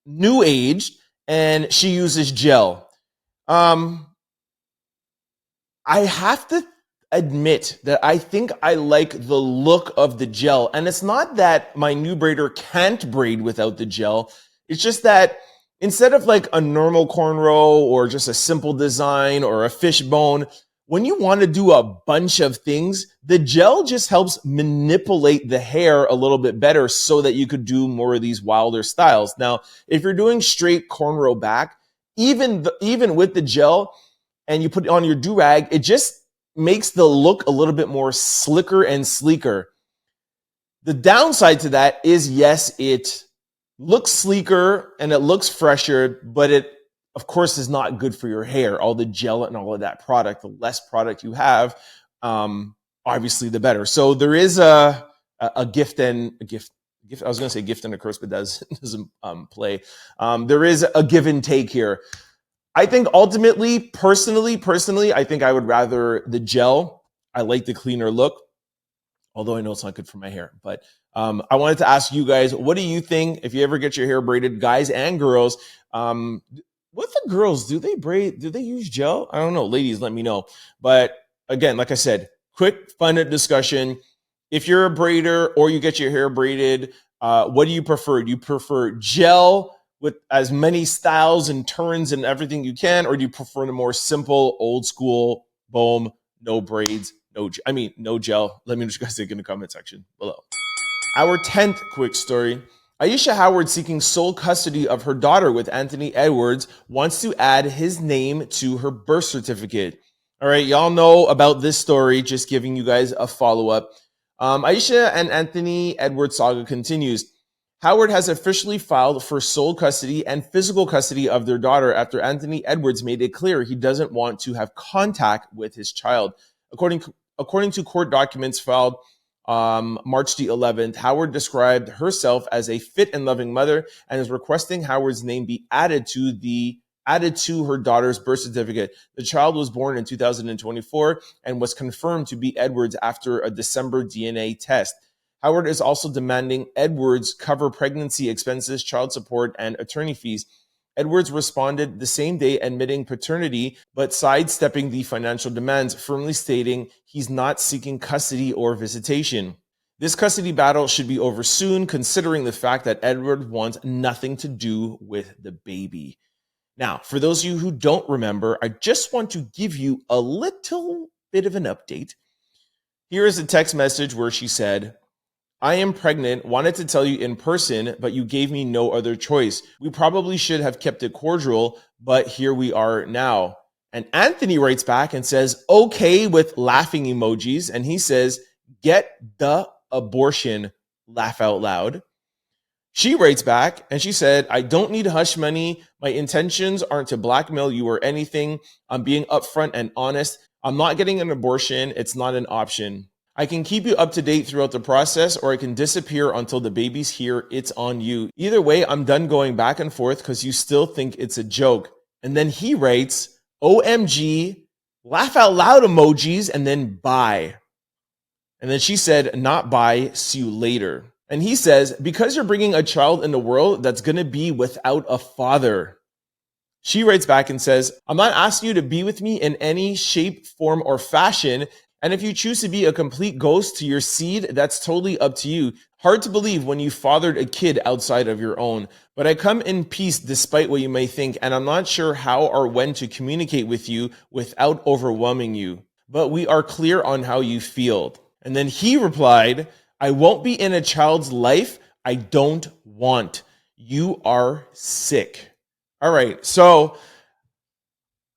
new age and she uses gel. I have to admit that I think I like the look of the gel. And it's not that my new braider can't braid without the gel. It's just that instead of like a normal cornrow or just a simple design or a fishbone, when you want to do a bunch of things, the gel just helps manipulate the hair a little bit better so that you could do more of these wilder styles. Now, if you're doing straight cornrow back, even with the gel and you put it on your do-rag, it just makes the look a little bit more slicker and sleeker. The downside to that is, yes, it looks sleeker and it looks fresher, but it, of course, is not good for your hair. All the gel and all of that product, the less product you have, obviously the better. So there is a gift and a gift. I was going to say gift and a curse, but that doesn't play. There is a give and take here. I think ultimately, personally, I think I would rather the gel. I like the cleaner look, although I know it's not good for my hair. But I wanted to ask you guys, what do you think if you ever get your hair braided, guys and girls? What the girls, do they braid? Do they use gel? I don't know. Ladies, let me know. But again, like I said, quick, fun discussion. If you're a braider or you get your hair braided, what do you prefer? Do you prefer gel with as many styles and turns and everything you can, or do you prefer the more simple, old school, boom, no braids, no gel? Let me know what you guys think in the comment section below. Our 10th quick story. Ayesha Howard, seeking sole custody of her daughter with Anthony Edwards, wants to add his name to her birth certificate. All right, y'all know about this story, just giving you guys a follow-up. Ayesha and Anthony Edwards saga continues. Howard has officially filed for sole custody and physical custody of their daughter after Anthony Edwards made it clear he doesn't want to have contact with his child. According to court documents filed March the 11th, Howard described herself as a fit and loving mother and is requesting Howard's name be added to her daughter's birth certificate. The child was born in 2024 and was confirmed to be Edwards after a December DNA test. Howard is also demanding Edwards cover pregnancy expenses, child support, and attorney fees. Edwards responded the same day admitting paternity, but sidestepping the financial demands, firmly stating he's not seeking custody or visitation. This custody battle should be over soon, considering the fact that Edward wants nothing to do with the baby. Now, for those of you who don't remember, I just want to give you a little bit of an update. Here is a text message where she said, I am pregnant, wanted to tell you in person, but you gave me no other choice. We probably should have kept it cordial, but here we are now. And Anthony writes back and says, okay, with laughing emojis. And he says, get the abortion, laugh out loud. She writes back and she said, I don't need hush money. My intentions aren't to blackmail you or anything. I'm being upfront and honest. I'm not getting an abortion. It's not an option. I can keep you up to date throughout the process, or I can disappear until the baby's here. It's on you. Either way, I'm done going back and forth because you still think it's a joke. And then he writes, OMG, laugh out loud emojis, and then bye. And then she said, not bye, see you later. And he says, because you're bringing a child in the world that's going to be without a father. She writes back and says, I'm not asking you to be with me in any shape, form, or fashion. And if you choose to be a complete ghost to your seed, that's totally up to you. Hard to believe when you fathered a kid outside of your own. But I come in peace despite what you may think, and I'm not sure how or when to communicate with you without overwhelming you. But we are clear on how you feel. And then he replied, I won't be in a child's life I don't want. You are sick. All right, so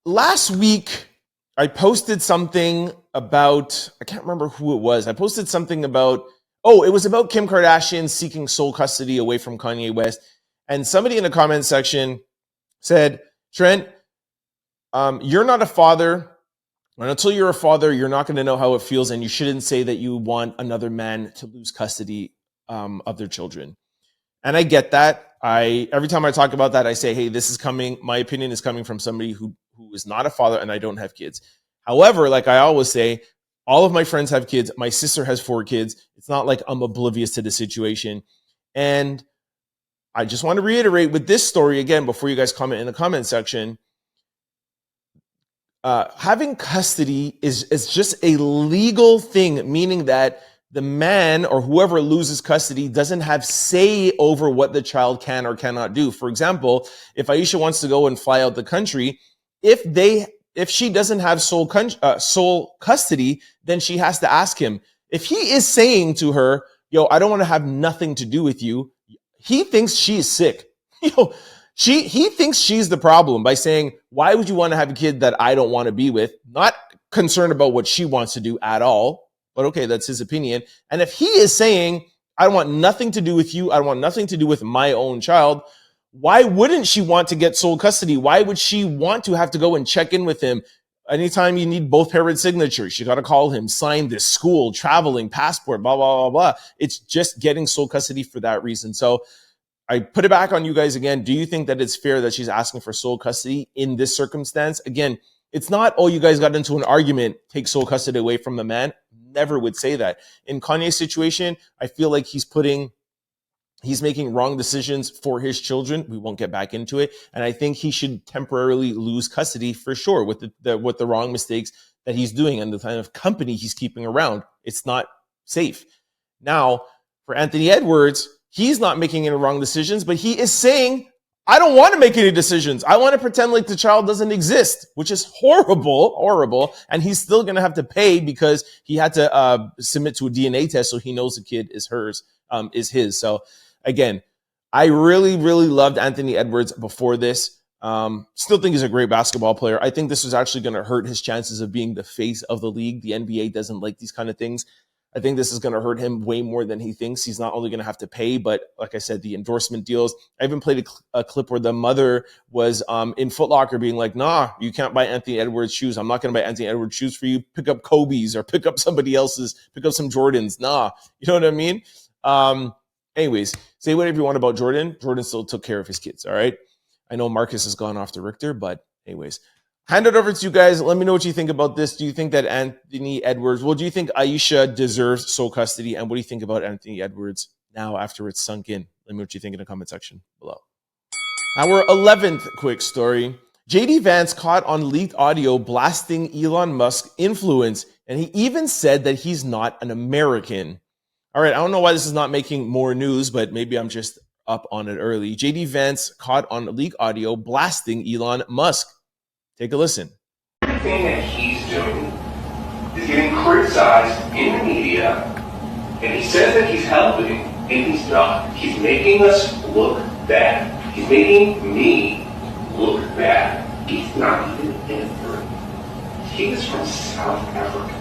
last week I posted something about, I can't remember who it was. I posted something about, it was about Kim Kardashian seeking sole custody away from Kanye West. And somebody in the comment section said, Trent, you're not a father. And until you're a father, you're not going to know how it feels. And you shouldn't say that you want another man to lose custody of their children. And I get that. Every time I talk about that, I say, hey, this is coming. My opinion is coming from somebody who is not a father, and I don't have kids. However, like I always say, all of my friends have kids. My sister has 4 kids. It's not like I'm oblivious to the situation. And I just want to reiterate with this story again, before you guys comment in the comment section, having custody is just a legal thing, meaning that the man or whoever loses custody doesn't have say over what the child can or cannot do. For example, if Ayesha wants to go and fly out the country, if she doesn't have sole custody, then she has to ask him. If he is saying to her, yo, I don't want to have nothing to do with you, he thinks she's sick. He thinks she's the problem by saying, why would you want to have a kid that I don't want to be with? Not concerned about what she wants to do at all. But okay, that's his opinion. And if he is saying, I don't want nothing to do with you, I don't want nothing to do with my own child, why wouldn't she want to get sole custody? Why would she want to have to go and check in with him? Anytime you need both parents' signatures, you got to call him, sign this, school, traveling, passport, blah, blah, blah, blah. It's just getting sole custody for that reason. So I put it back on you guys again. Do you think that it's fair that she's asking for sole custody in this circumstance? Again, it's not, oh, you guys got into an argument, take sole custody away from the man. Never would say that. In Kanye's situation, I feel like he's making wrong decisions for his children. We won't get back into it. And I think he should temporarily lose custody for sure with the wrong mistakes that he's doing and the kind of company he's keeping around. It's not safe. Now, for Anthony Edwards, he's not making any wrong decisions, but he is saying, I don't want to make any decisions. I want to pretend like the child doesn't exist, which is horrible. And he's still going to have to pay because he had to submit to a DNA test so he knows the kid is his. So again, I really, really loved Anthony Edwards before this. Still think he's a great basketball player. I think this was actually going to hurt his chances of being the face of the league. The NBA doesn't like these kind of things. I think this is going to hurt him way more than he thinks. He's not only going to have to pay, but like I said, the endorsement deals. I even played a clip where the mother was in Foot Locker being like, nah, you can't buy Anthony Edwards shoes. I'm not going to buy Anthony Edwards shoes for you. Pick up Kobe's or pick up somebody else's, pick up some Jordans. Nah, you know what I mean? Anyways, say whatever you want about Jordan. Jordan still took care of his kids, all right? I know Marcus has gone off to Richter, but anyways. Hand it over to you guys. Let me know what you think about this. Do you think that Anthony Edwards, do you think Ayesha deserves sole custody? And what do you think about Anthony Edwards now after it's sunk in? Let me know what you think in the comment section below. Our 11th quick story. JD Vance caught on leaked audio blasting Elon Musk's influence, and he even said that he's not an American. All right, I don't know why this is not making more news, but maybe I'm just up on it early. JD Vance caught on leaked audio blasting Elon Musk. Take a listen. Everything that he's doing is getting criticized in the media, and he says that he's helping, and he's not. He's making us look bad. He's making me look bad. He's not even immigrant. He is from South Africa,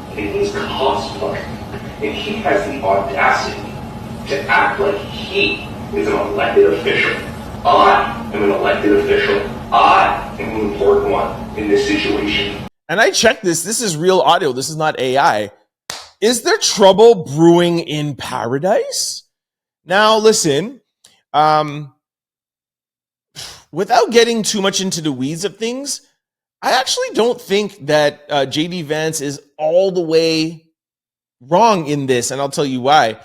and he's cosplaying, and he has the audacity to act like he is an elected official. I am an elected official. I am the important one in this situation. And I checked this. This is real audio. This is not AI. Is there trouble brewing in paradise? Now, listen, without getting too much into the weeds of things, I actually don't think that JD Vance is all the way wrong in this, and I'll tell you why.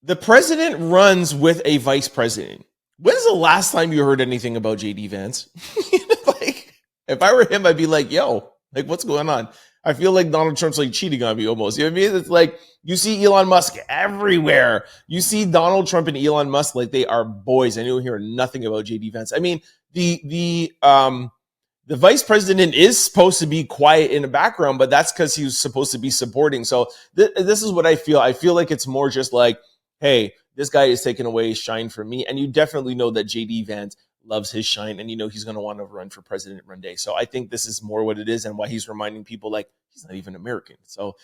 The president runs with a vice president. When's the last time you heard anything about JD Vance? Like, if I were him, I'd be like, yo, like, what's going on? I feel like Donald Trump's like cheating on me almost. You know what I mean? It's like you see Elon Musk everywhere. You see Donald Trump and Elon Musk like they are boys, and you'll hear nothing about JD Vance. I mean, the vice president is supposed to be quiet in the background, but that's because he's supposed to be supporting. So this is what I feel. I feel like it's more just like, hey, this guy is taking away shine from me. And you definitely know that JD Vance loves his shine, and you know he's going to want to run for president one day. So I think this is more what it is, and why he's reminding people like he's not even American. So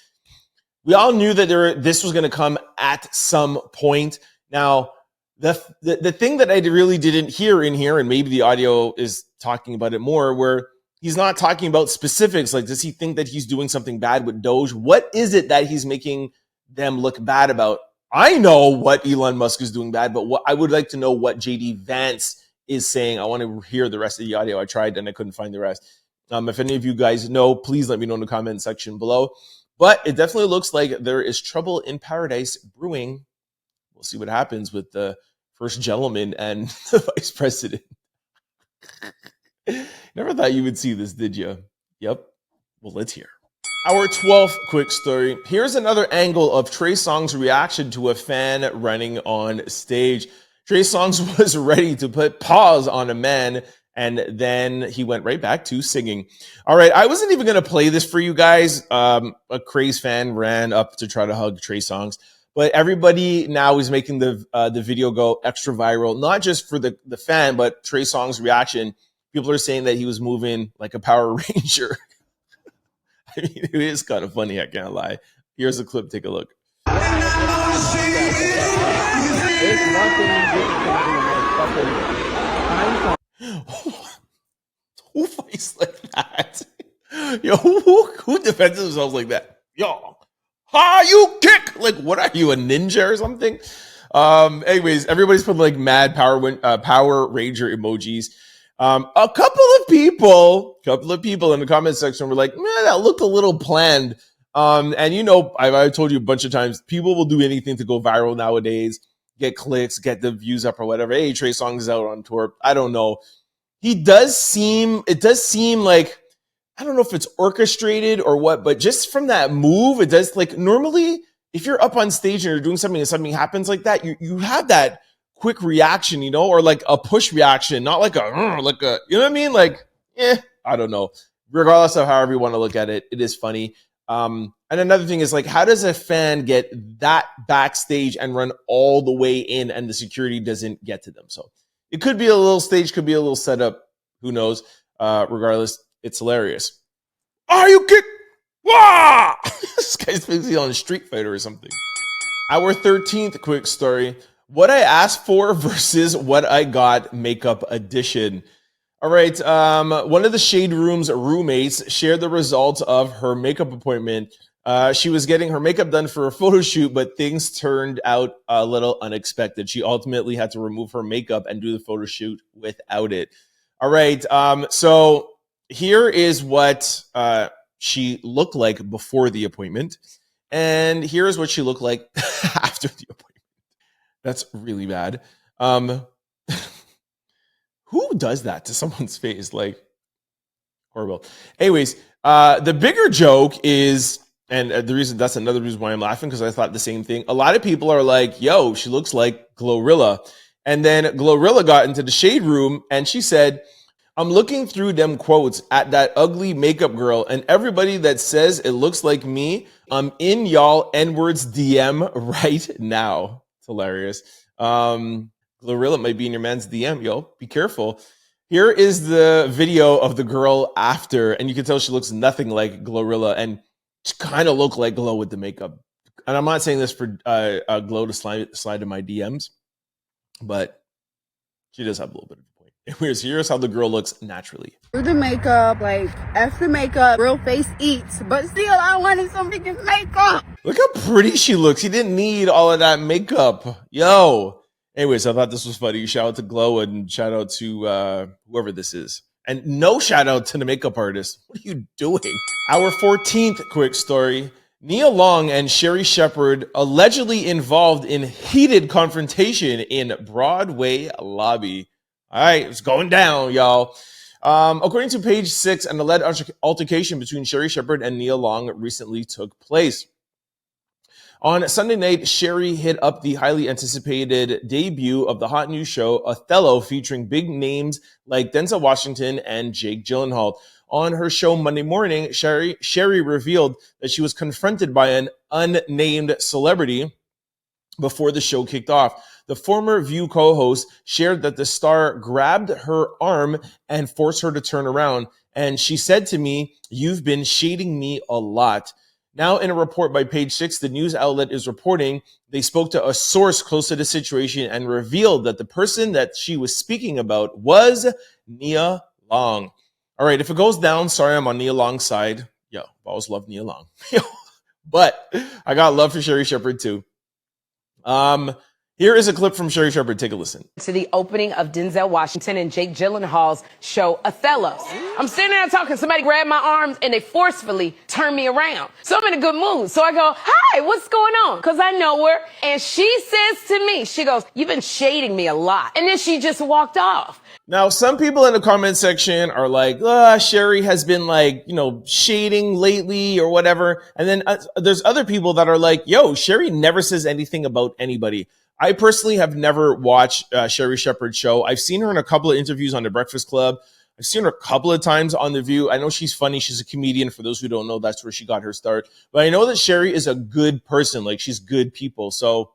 we all knew that this was going to come at some point. Now, the thing that I really didn't hear in here, and maybe the audio is talking about it more, where he's not talking about specifics. Like, does he think that he's doing something bad with Doge? What is it that he's making them look bad about? I know what Elon Musk is doing bad, but what I would like to know what JD Vance is saying. I want to hear the rest of the audio. I tried and I couldn't find the rest. If any of you guys know, please let me know in the comment section below. But it definitely looks like there is trouble in paradise brewing. We'll see what happens with the first gentleman and the vice president. Never thought you would see this, did you? Yep. Well, let's hear. Our 12th quick story. Here's another angle of Trey Songz' reaction to a fan running on stage. Trey Songz was ready to put pause on a man, and then he went right back to singing. All right, I wasn't even going to play this for you guys. A craze fan ran up to try to hug Trey Songz, but everybody now is making the video go extra viral, not just for the fan, but Trey Songz' reaction. People are saying that he was moving like a Power Ranger. I mean, it is kind of funny, I can't lie. Here's a clip, take a look. Who fights like that? Yo, who defends themselves like that? Yo, you kick! Like, what are you, a ninja or something? Anyways, everybody's putting like mad Power Ranger emojis. A couple of people in the comment section were like, man, that looked a little planned. And you know, I've told you a bunch of times, people will do anything to go viral nowadays, get clicks, get the views up or whatever. Hey, Trey Songz is out on tour. I don't know. It does seem like, I don't know if it's orchestrated or what, but just from that move, it does, like, normally if you're up on stage and you're doing something and something happens like that, you have that quick reaction, you know, or like a push reaction, not like a, you know what I mean? Like, I don't know. Regardless of however you want to look at it, it is funny. And another thing is, like, how does a fan get that backstage and run all the way in and the security doesn't get to them? So it could be a little stage, could be a little setup. Who knows? Regardless, it's hilarious. Are you kidding? Wah! This guy's basically on a Street Fighter or something. Our 13th quick story. What I asked for versus what I got makeup edition. All right. One of the Shade Room's roommates shared the results of her makeup appointment. She was getting her makeup done for a photo shoot, but things turned out a little unexpected. She ultimately had to remove her makeup and do the photo shoot without it. All right. So here is what she looked like before the appointment. And here's what she looked like after the appointment. That's really bad. Who does that to someone's face? Like, horrible. Anyways, the bigger joke is, and that's another reason why I'm laughing, because I thought the same thing. A lot of people are like, yo, she looks like GloRilla. And then GloRilla got into the shade room and she said, I'm looking through them quotes at that ugly makeup girl, and everybody that says it looks like me, I'm in y'all N-words DM right now. It's hilarious. GloRilla might be in your man's DM, yo. Be careful. Here is the video of the girl after, and you can tell she looks nothing like GloRilla, and she kind of look like Glo with the makeup. And I'm not saying this for Glo to slide in my DMs, but she does have a little bit of a point. Here's how the girl looks naturally. Do the makeup, like F the makeup, real face eats, but still I wanted something to makeup. Look how pretty she looks. She didn't need all of that makeup. Yo. Anyways, I thought this was funny. Shout out to Glo and shout out to whoever this is. And no shout out to the makeup artist. What are you doing? Our 14th quick story. Nia Long and Sherri Shephered allegedly involved in heated confrontation in Broadway lobby. All right, it's going down, y'all. According to page 6, an alleged altercation between Sherri Shephered and Nia Long recently took place. On Sunday night, Sherri hit up the highly anticipated debut of the hot new show, Othello, featuring big names like Denzel Washington and Jake Gyllenhaal. On her show Monday morning, Sherri revealed that she was confronted by an unnamed celebrity before the show kicked off. The former View co-host shared that the star grabbed her arm and forced her to turn around. And she said to me, "You've been shading me a lot." Now, in a report by Page 6, the news outlet is reporting they spoke to a source close to the situation and revealed that the person that she was speaking about was Nia Long. All right, if it goes down, sorry, I'm on Nia Long's side. Yo, I've always loved Nia Long. But I got love for Sherri Shephered too. Here is a clip from Sherri Shephered. Take a listen. To the opening of Denzel Washington and Jake Gyllenhaal's show, Othello. I'm sitting there talking, somebody grabbed my arms and they forcefully turned me around. So I'm in a good mood. So I go, hi, what's going on? Because I know her. And she says to me, she goes, you've been shading me a lot. And then she just walked off. Now, some people in the comment section are like, Sherri has been like, shading lately or whatever. And then there's other people that are like, yo, Sherri never says anything about anybody. I personally have never watched Sherri Shephered's show. I've seen her in a couple of interviews on The Breakfast Club. I've seen her a couple of times on The View. I know she's funny. She's a comedian. For those who don't know, that's where she got her start. But I know that Sherri is a good person. Like, she's good people. So,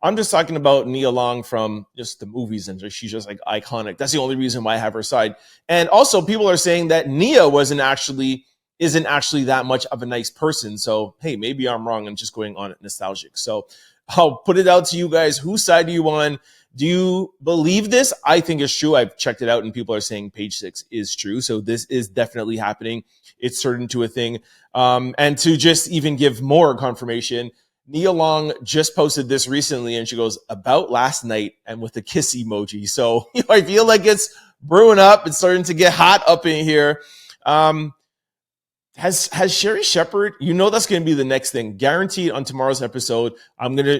I'm just talking about Nia Long from just the movies, and she's just like iconic. That's the only reason why I have her side. And also, people are saying that Nia isn't actually that much of a nice person. So, hey, maybe I'm wrong. I'm just going on nostalgic. So I'll put it out to you guys. Whose side are you on? Do you believe this? I think it's true. I've checked it out and people are saying Page 6 is true. So this is definitely happening. It's certain to a thing. And to just even give more confirmation, Nia Long just posted this recently and she goes, about last night, and with the kiss emoji. So I feel like it's brewing up. It's starting to get hot up in here. Has Sherri Shephered, that's going to be the next thing. Guaranteed on tomorrow's episode,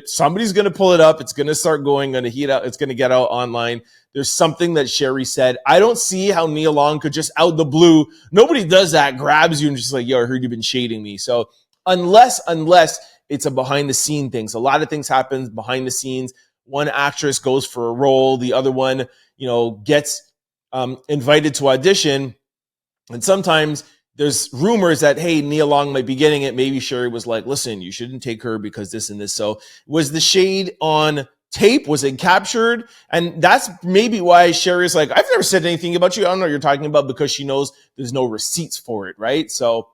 somebody's going to pull it up. It's going to start going, going to heat up. It's going to get out online. There's something that Sherri said. I don't see how Nia Long could just out the blue. Nobody does that, grabs you and just like, yo, I heard you've been shading me. So unless it's a behind the scene thing. So a lot of things happen behind the scenes. One actress goes for a role. The other one, gets invited to audition. And sometimes there's rumors that, hey, Nia Long might be getting it. Maybe Sherri was like, listen, you shouldn't take her because this and this. So was the shade on tape? Was it captured? And that's maybe why Sherri's like, I've never said anything about you. I don't know what you're talking about, because she knows there's no receipts for it, right? So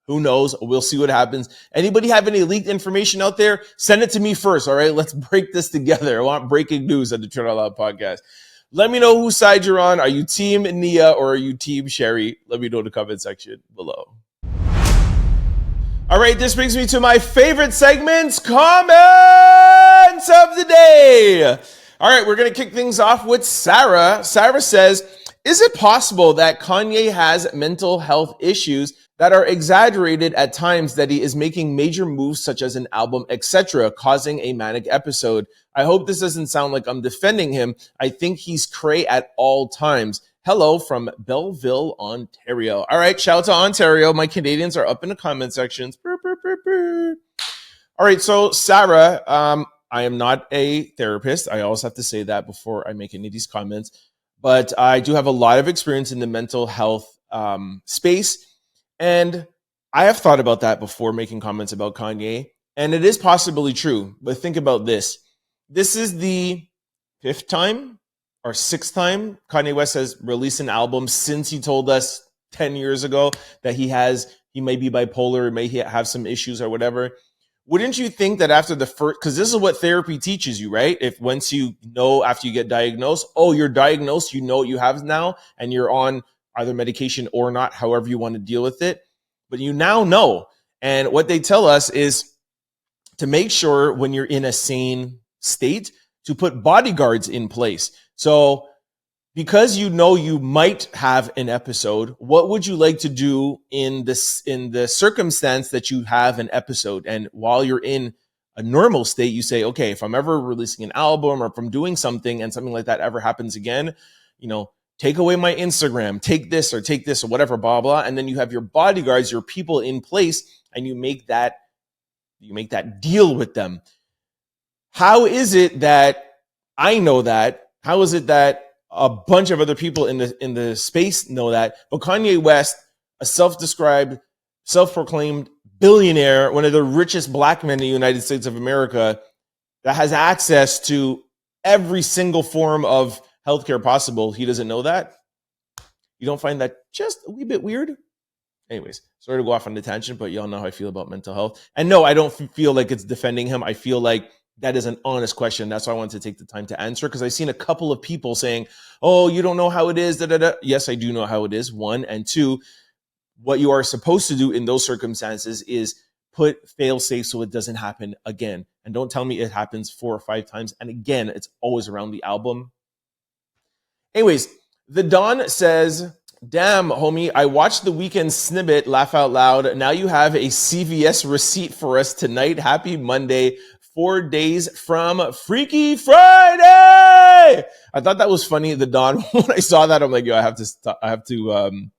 who knows? We'll see what happens. Anybody have any leaked information out there? Send it to me first, all right? Let's break this together. I want breaking news on the Trent Out Loud podcast. Let me know whose side you're on. Are you team Nia or are you team Sherri? Let me know in the comment section below. All right, this brings me to my favorite segments, comments of the day. All right, we're going to kick things off with Sarah. Sarah says, is it possible that Kanye has mental health issues that are exaggerated at times, that he is making major moves such as an album, etc., causing a manic episode. I hope this doesn't sound like I'm defending him. I think he's cray at all times. Hello from Belleville, Ontario. All right, shout out to Ontario. My Canadians are up in the comment sections. Burr, burr, burr, burr. All right, so Sarah, I am not a therapist. I always have to say that before I make any of these comments. But I do have a lot of experience in the mental health space. And I have thought about that before making comments about Kanye. And it is possibly true. But think about this. This is the 5th time or 6th time Kanye West has released an album since he told us 10 years ago that he may be bipolar, may have some issues or whatever. Wouldn't you think that after the first, because this is what therapy teaches you, right? If once you know after you get diagnosed, oh, you're diagnosed, you know what you have now, and you're on either medication or not, however you want to deal with it. But you now know. And what they tell us is to make sure when you're in a sane state to put bodyguards in place. So because you know you might have an episode, what would you like to do in the circumstance that you have an episode? And while you're in a normal state, you say, okay, if I'm ever releasing an album or if I'm doing something and something like that ever happens again, take away my Instagram, take this or whatever, blah, blah. And then you have your bodyguards, your people in place, and you make that deal with them. How is it that I know that? How is it that a bunch of other people in the space know that? But Kanye West, a self-described, self-proclaimed billionaire, one of the richest black men in the United States of America, that has access to every single form of healthcare possible, he doesn't know that? You don't find that just a wee bit weird? Anyways, sorry to go off on a tangent, but y'all know how I feel about mental health. And no, I don't feel like it's defending him. I feel like that is an honest question. That's why I wanted to take the time to answer, because I've seen a couple of people saying, oh, you don't know how it is. Da, da, da. Yes, I do know how it is, 1. And 2, what you are supposed to do in those circumstances is put fail safe so it doesn't happen again. And don't tell me it happens 4 or 5 times. And again, it's always around the album. Anyways, the Don says, damn, homie, I watched the Weekend snippet, laugh out loud. Now you have a CVS receipt for us tonight. Happy Monday, 4 days from Freaky Friday. I thought that was funny. The Don, when I saw that, I'm like, yo, I have to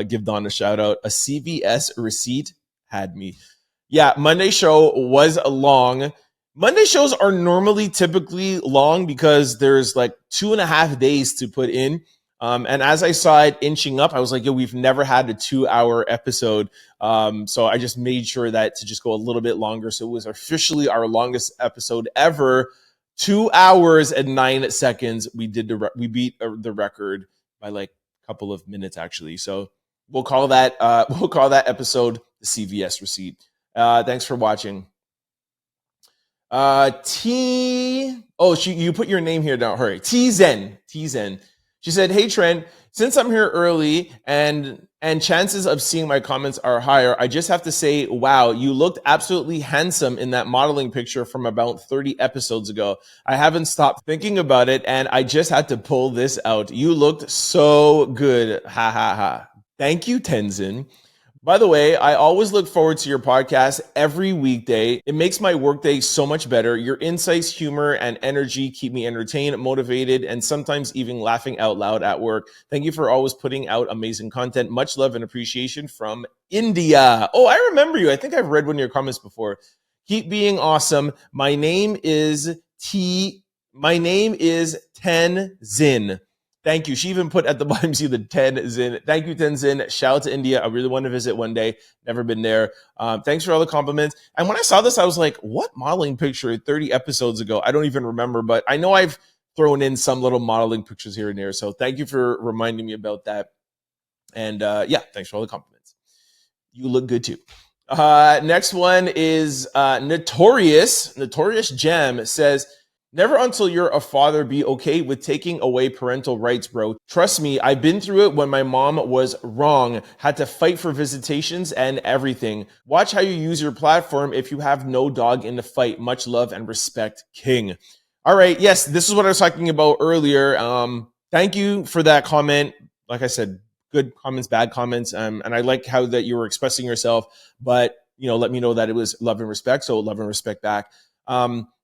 give Don a shout out. A CVS receipt had me. Yeah, Monday show was long. Monday shows are typically long because there's like 2.5 days to put in. And as I saw it inching up, I was like, yo, we've never had a 2-hour episode. So I just made sure that to just go a little bit longer. So it was officially our longest episode ever. 2 hours and 9 seconds. We beat the record by like a couple of minutes, actually. So we'll call that episode the CVS receipt. Thanks for watching. You put your name here, don't hurry. T-Zen. She said, hey, Trent, since I'm here early and chances of seeing my comments are higher, I just have to say, wow, you looked absolutely handsome in that modeling picture from about 30 episodes ago. I haven't stopped thinking about it, and I just had to pull this out. You looked so good. Ha, ha, ha. Thank you, Tenzin. By the way, I always look forward to your podcast every weekday. It makes my workday so much better. Your insights, humor, and energy keep me entertained, motivated, and sometimes even laughing out loud at work. Thank you for always putting out amazing content. Much love and appreciation from India. Oh, I remember you. I think I've read one of your comments before. Keep being awesome. My name is Tenzin. Thank you. She even put at the bottom, see the Tenzin. Thank you, Tenzin. Shout out to India. I really want to visit one day. Never been there. Thanks for all the compliments. And when I saw this, I was like, what modeling picture 30 episodes ago? I don't even remember, but I know I've thrown in some little modeling pictures here and there. So thank you for reminding me about that. And thanks for all the compliments. You look good too. Next one is Notorious. Notorious Gem says, never until you're a father be okay with taking away parental rights, bro. Trust me, I've been through it when my mom was wrong, had to fight for visitations and everything. Watch how you use your platform if you have no dog in the fight. Much love and respect, King. All right, yes, this is what I was talking about earlier. Thank you for that comment. Like I said, good comments, bad comments. And I like how that you were expressing yourself, but let me know that it was love and respect. So love and respect back.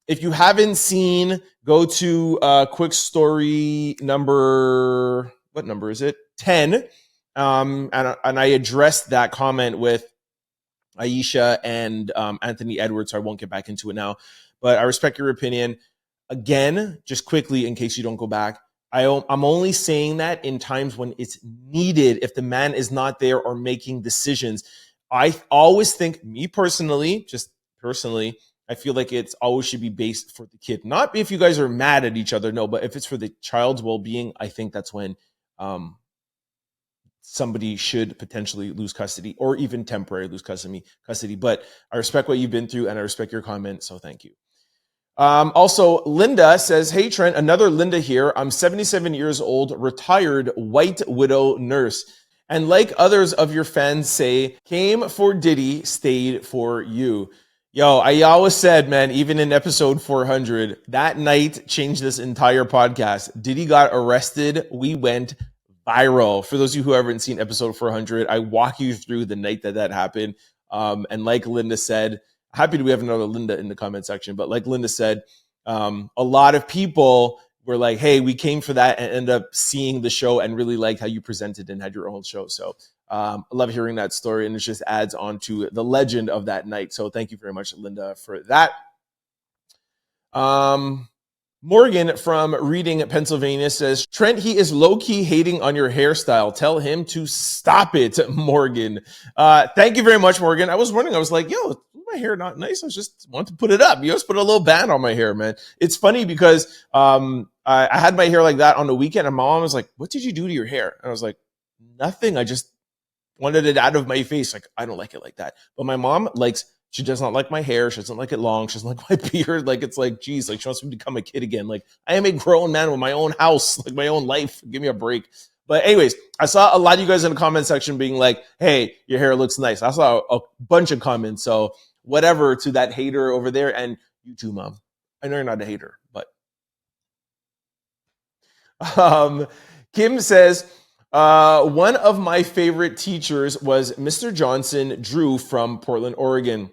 If you haven't seen, go to quick story number, what number is it? 10. And I addressed that comment with Ayesha and Anthony Edwards, so I won't get back into it now. But I respect your opinion. Again, just quickly, in case you don't go back, I'm only saying that in times when it's needed, if the man is not there or making decisions. I always think, me personally, I feel like it's always should be based for the kid. Not if you guys are mad at each other, no, but if it's for the child's well-being, I think that's when somebody should potentially lose custody or even temporarily lose custody. But I respect what you've been through and I respect your comment, so thank you. Also, Linda says, hey, Trent, another Linda here. I'm 77 years old, retired white widow nurse. And like others of your fans say, came for Diddy, stayed for you. Yo, I always said, man, even in episode 400, that night changed this entire podcast. Diddy got arrested. We went viral. For those of you who haven't seen episode 400, I walk you through the night that happened. And like Linda said, happy we have another Linda in the comment section, but like Linda said, a lot of people were like, hey, we came for that and ended up seeing the show and really liked how you presented and had your own show. So I love hearing that story, and it just adds on to the legend of that night. So thank you very much, Linda, for that. Morgan from Reading, Pennsylvania says, Trent, he is low-key hating on your hairstyle. Tell him to stop it, Morgan. Thank you very much, Morgan. I was wondering, I was like, yo, my hair not nice? I just want to put it up. You just put a little band on my hair, man. It's funny because I had my hair like that on the weekend, and my mom was like, what did you do to your hair? And I was like, nothing. I just wanted it out of my face. Like, I don't like it like that. But my mom she does not like my hair. She doesn't like it long. She doesn't like my beard. Like, it's like, geez, like she wants me to become a kid again. Like, I am a grown man with my own house, like my own life. Give me a break. But anyways, I saw a lot of you guys in the comment section being like, hey, your hair looks nice. I saw a bunch of comments. So whatever to that hater over there. And you too, Mom. I know you're not a hater, but. Kim says, one of my favorite teachers was Mr. Johnson Drew from Portland, Oregon.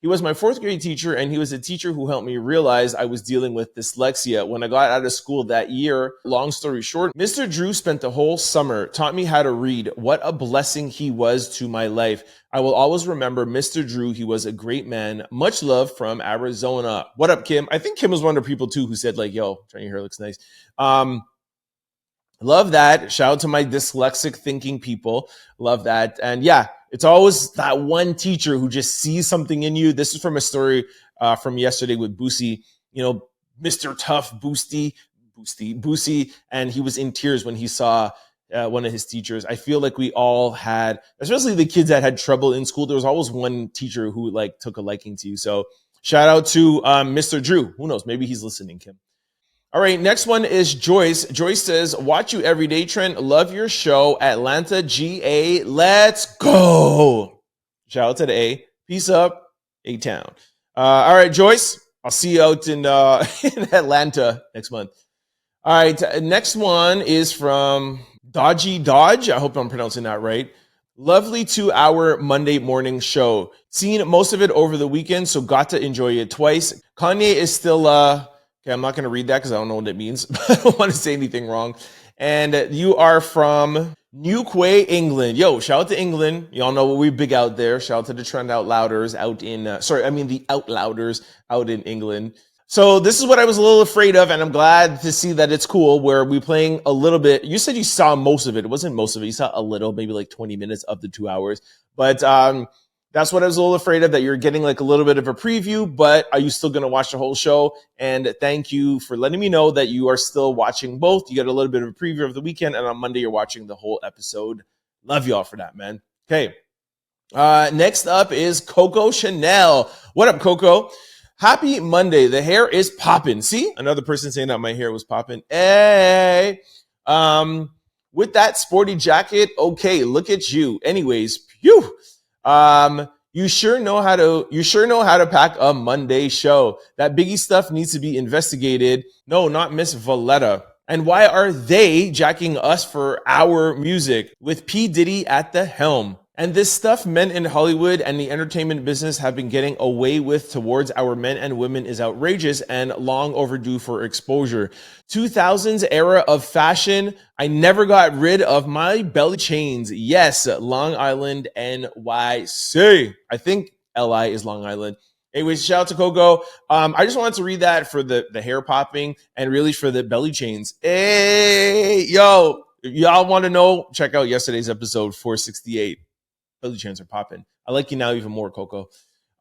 He was my fourth grade teacher, and he was a teacher who helped me realize I was dealing with dyslexia when I got out of school that year. Long story short, Mr. Drew spent the whole summer, taught me how to read. What a blessing he was to my life. I will always remember Mr. Drew. He was a great man. Much love from Arizona. What up, Kim? I think Kim was one of the people, too, who said, like, yo, your hair looks nice. Love that. Shout out to my dyslexic thinking people. Love that. And yeah, it's always that one teacher who just sees something in you. This is from a story from yesterday with Boosie, Mr. Tough Boosie, and he was in tears when he saw one of his teachers. I feel like we all had, especially the kids that had trouble in school, there was always one teacher who took a liking to you. So shout out to Mr. Drew. Who knows? Maybe he's listening, Kim. All right, next one is Joyce. Joyce says, watch you every day, Trent. Love your show. Atlanta, GA. Let's go. Shout out to the A. Peace up, A-Town. All right, Joyce, I'll see you out in Atlanta next month. All right, next one is from Dodgy Dodge. I hope I'm pronouncing that right. Lovely 2-hour Monday morning show. Seen most of it over the weekend, so got to enjoy it twice. Kanye is still... Okay, I'm not going to read that because I don't know what it means. I don't want to say anything wrong. And you are from Newquay, England. Yo, shout out to England. Y'all know what we big out there. Shout out to the Trent Out Louders out in, the Out Louders out in England. So this is what I was a little afraid of, and I'm glad to see that it's cool where we playing a little bit. You said you saw most of it. It wasn't most of it. You saw a little, maybe like 20 minutes of the 2 hours. But that's what I was a little afraid of, that you're getting like a little bit of a preview, but are you still going to watch the whole show? And thank you for letting me know that you are still watching both. You get a little bit of a preview of the weekend, and on Monday you're watching the whole episode. Love y'all for that, man. Okay. Next up is Coco Chanel. What up, Coco? Happy Monday. The hair is popping. See? Another person saying that my hair was popping. Hey. With that sporty jacket, okay, look at you. Anyways, phew. You sure know how to pack a Monday show. That Biggie stuff needs to be investigated. No, not Miss Valletta. And why are they jacking us for our music with P. Diddy at the helm? And this stuff men in Hollywood and the entertainment business have been getting away with towards our men and women is outrageous and long overdue for exposure. 2000s era of fashion. I never got rid of my belly chains. Yes, Long Island, NYC. I think LI is Long Island. Anyways, shout out to Coco. I just wanted to read that for the hair popping and really for the belly chains. Hey, yo, if y'all want to know, check out yesterday's episode 468. Belly chains are popping. I like you now even more, Coco.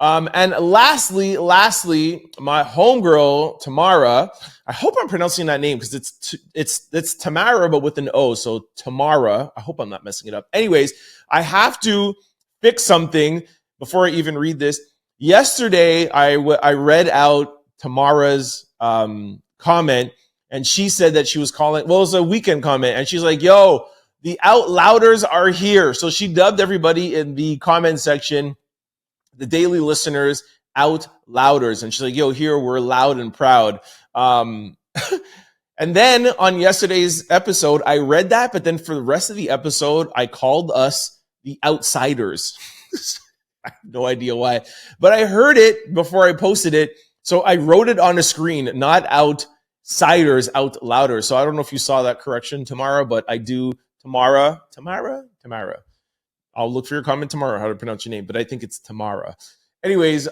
And lastly, my homegirl Tamara. I hope I'm pronouncing that name because it's Tamara but with an O. So Tamara. I hope I'm not messing it up. Anyways, I have to fix something before I even read this. Yesterday, I read out Tamara's comment, and she said that she was calling. Well, it was a weekend comment, and she's like, "Yo, the Out Louders are here." So she dubbed everybody in the comment section, the daily listeners, Out Louders. And she's like, yo, here we're loud and proud. And then on yesterday's episode, I read that. But then for the rest of the episode, I called us the Outsiders. I have no idea why. But I heard it before I posted it. So I wrote it on the screen, not Outsiders, Out Louder. So I don't know if you saw that correction, Tamara, but I do. Tamara. I'll look for your comment tomorrow, how to pronounce your name, but I think it's Tamara. Anyways,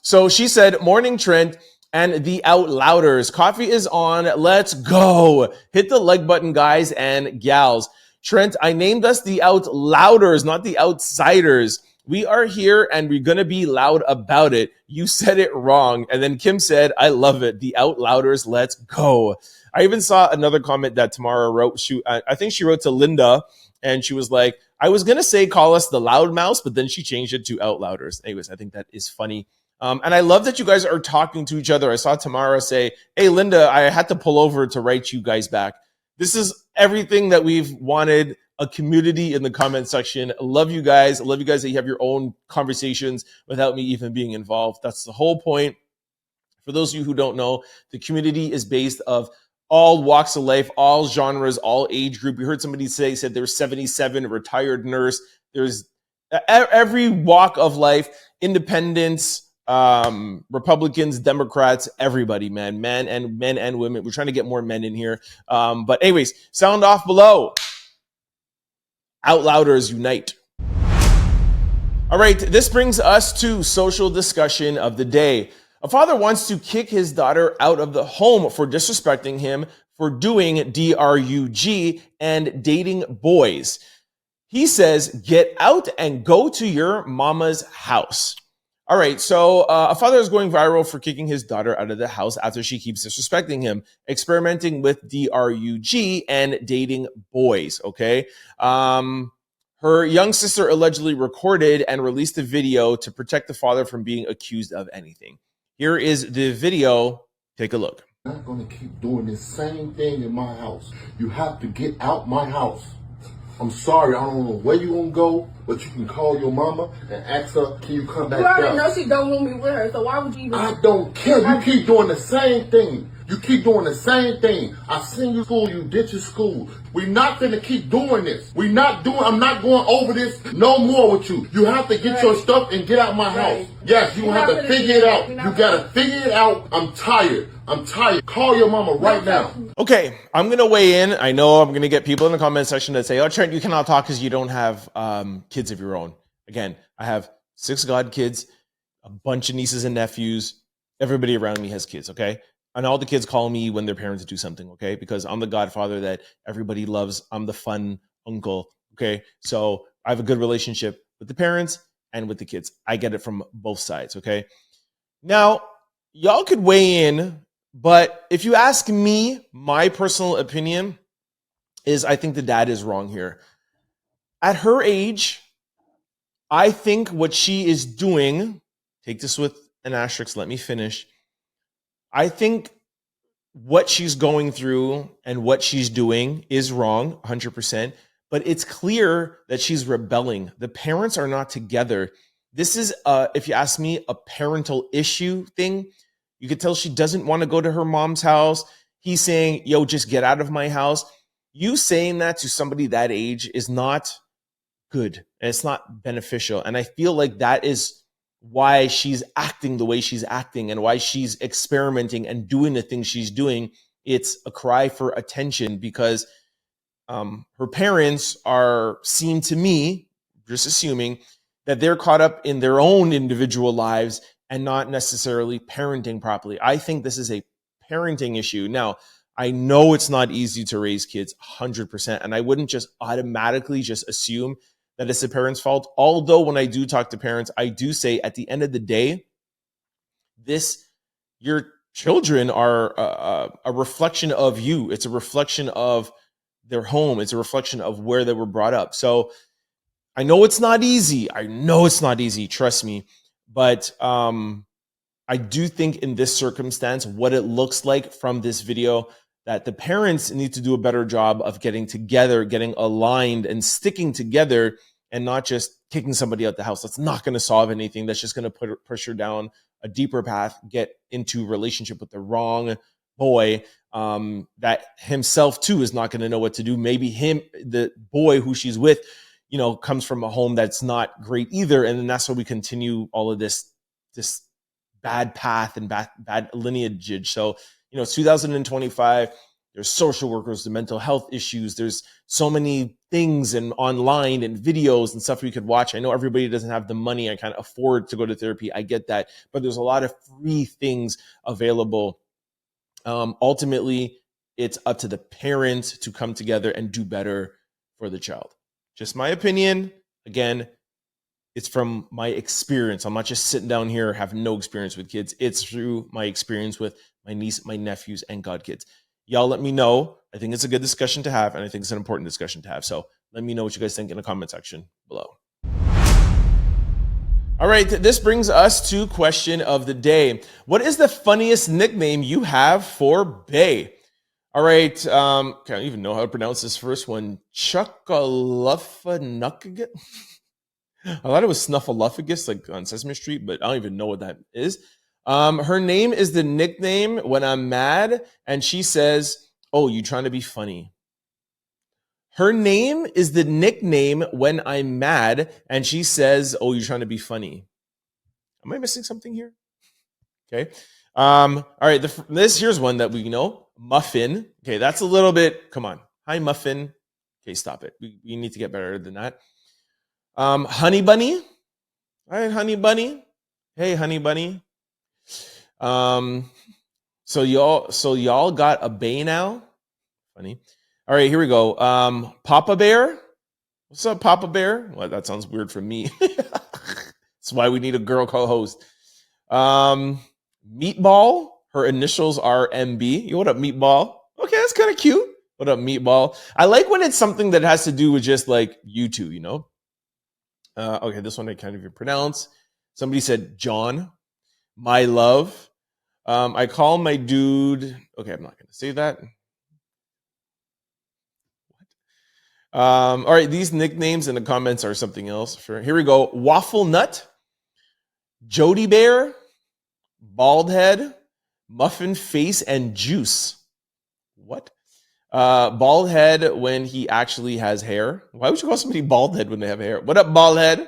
so she said, morning, Trent and the Out Louders. Coffee is on. Let's go. Hit the like button, guys and gals. Trent, I named us the Out Louders, not the Outsiders. We are here and we're going to be loud about it. You said it wrong. And then Kim said, I love it. The Out Louders, let's go. I even saw another comment that Tamara wrote. I think she wrote to Linda, and she was like, I was going to say call us the Loud Mouse, but then she changed it to Out Louders. Anyways, I think that is funny. And I love that you guys are talking to each other. I saw Tamara say, hey, Linda, I had to pull over to write you guys back. This is everything that we've wanted, a community in the comment section. I love you guys. I love you guys that you have your own conversations without me even being involved. That's the whole point. For those of you who don't know, the community is based of all walks of life, all genres, all age group. We heard somebody said there's 77, a retired nurse. There's every walk of life, independents, Republicans, Democrats, everybody, man, men and women. We're trying to get more men in here. But anyways, sound off below. Out Louders unite. All right, this brings us to social discussion of the day. A father wants to kick his daughter out of the home for disrespecting him for doing DRUG and dating boys. He says, get out and go to your mama's house. All right, so a father is going viral for kicking his daughter out of the house after she keeps disrespecting him, experimenting with DRUG and dating boys, okay? Her young sister allegedly recorded and released a video to protect the father from being accused of anything. Here is the video. Take a look. I'm not going to keep doing this same thing in my house. You have to get out my house. I'm sorry, I don't know where you're going to go, but you can call your mama and ask her, can you come back down? You already know she don't want me with her, so why would you even... I don't care. You keep doing the same thing. You keep doing the same thing. I send you to school, you ditch your school. We're not going to keep doing this. I'm not going over this no more with you. You have to get your stuff and get out my house. Yes, you have to figure it out. You got to figure it out. I'm tired. Call your mama right now. Okay, I'm going to weigh in. I know I'm going to get people in the comment section that say, oh, Trent, you cannot talk because you don't have kids of your own. Again, I have 6 godkids, a bunch of nieces and nephews. Everybody around me has kids, okay? And all the kids call me when their parents do something, okay? Because I'm the godfather that everybody loves. I'm the fun uncle, okay? So I have a good relationship with the parents and with the kids. I get it from both sides, okay? Now, y'all could weigh in, but if you ask me, my personal opinion is I think the dad is wrong here. At her age, I think what she is doing, take this with an asterisk, let me finish. I think what she's going through and what she's doing is wrong, 100%, but it's clear that she's rebelling. The parents are not together. This is, if you ask me, a parental issue thing. You could tell she doesn't want to go to her mom's house. He's saying, yo, just get out of my house. You saying that to somebody that age is not good. And it's not beneficial. And I feel like that is why she's acting the way she's acting and why she's experimenting and doing the things she's doing. It's a cry for attention because her parents seem to me, just assuming, that they're caught up in their own individual lives and not necessarily parenting properly. I think this is a parenting issue. Now, I know it's not easy to raise kids 100%, and I wouldn't just automatically just assume that it's the parents' fault. Although when I do talk to parents, I do say at the end of the day, your children are a reflection of you. It's a reflection of their home. It's a reflection of where they were brought up. So I know it's not easy. Trust me. But I do think in this circumstance, what it looks like from this video, that the parents need to do a better job of getting together, getting aligned and sticking together and not just kicking somebody out the house. That's not going to solve anything. That's just going to push her down a deeper path, get into relationship with the wrong boy that himself too is not going to know what to do. Maybe the boy who she's with, comes from a home that's not great either. And then that's why we continue all of this bad path and bad lineage. So, it's 2025. There's social workers, the mental health issues. There's so many things and online and videos and stuff we could watch. I know everybody doesn't have the money and can't afford to go to therapy. I get that. But there's a lot of free things available. Ultimately, it's up to the parents to come together and do better for the child. Just my opinion. Again, it's from my experience. I'm not just sitting down here, have no experience with kids. It's through my experience with my niece, my nephews, and godkids. Y'all let me know. I think it's a good discussion to have, and I think it's an important discussion to have. So let me know what you guys think in the comment section below. All right, this brings us to question of the day. What is the funniest nickname you have for Bay? All right, can't even know how to pronounce this first one. Chuckaluffanuckagut? I thought it was Snuffleupagus, like on Sesame Street, but I don't even know what that is. Her name is the nickname when I'm mad, and she says, "Oh, you trying to be funny." Her name is the nickname when I'm mad, and she says, "Oh, you're trying to be funny." Am I missing something here? Okay. All right. Here's one that we know. Muffin. Okay, that's a little bit. Come on. Hi, Muffin. Okay, stop it. We need to get better than that. Honey Bunny. All right, Honey Bunny. Hey, Honey Bunny. So y'all got a Bay now. Funny. All right, here we go. Papa Bear. What's up, Papa Bear? Well, that sounds weird for me. That's why we need a girl co-host. Meatball. Her initials are MB. Yo, what up, Meatball? Okay, that's kind of cute. What up, Meatball? I like when it's something that has to do with just like you two, Okay, this one I can't even pronounce. Somebody said John. My love. I call my dude. Okay, I'm not going to say that. All right, these nicknames in the comments are something else. Here we go. Waffle Nut, Jody Bear, Bald Head, Muffin Face, and Juice. What? Bald Head when he actually has hair. Why would you call somebody bald head when they have hair? What up, Bald Head?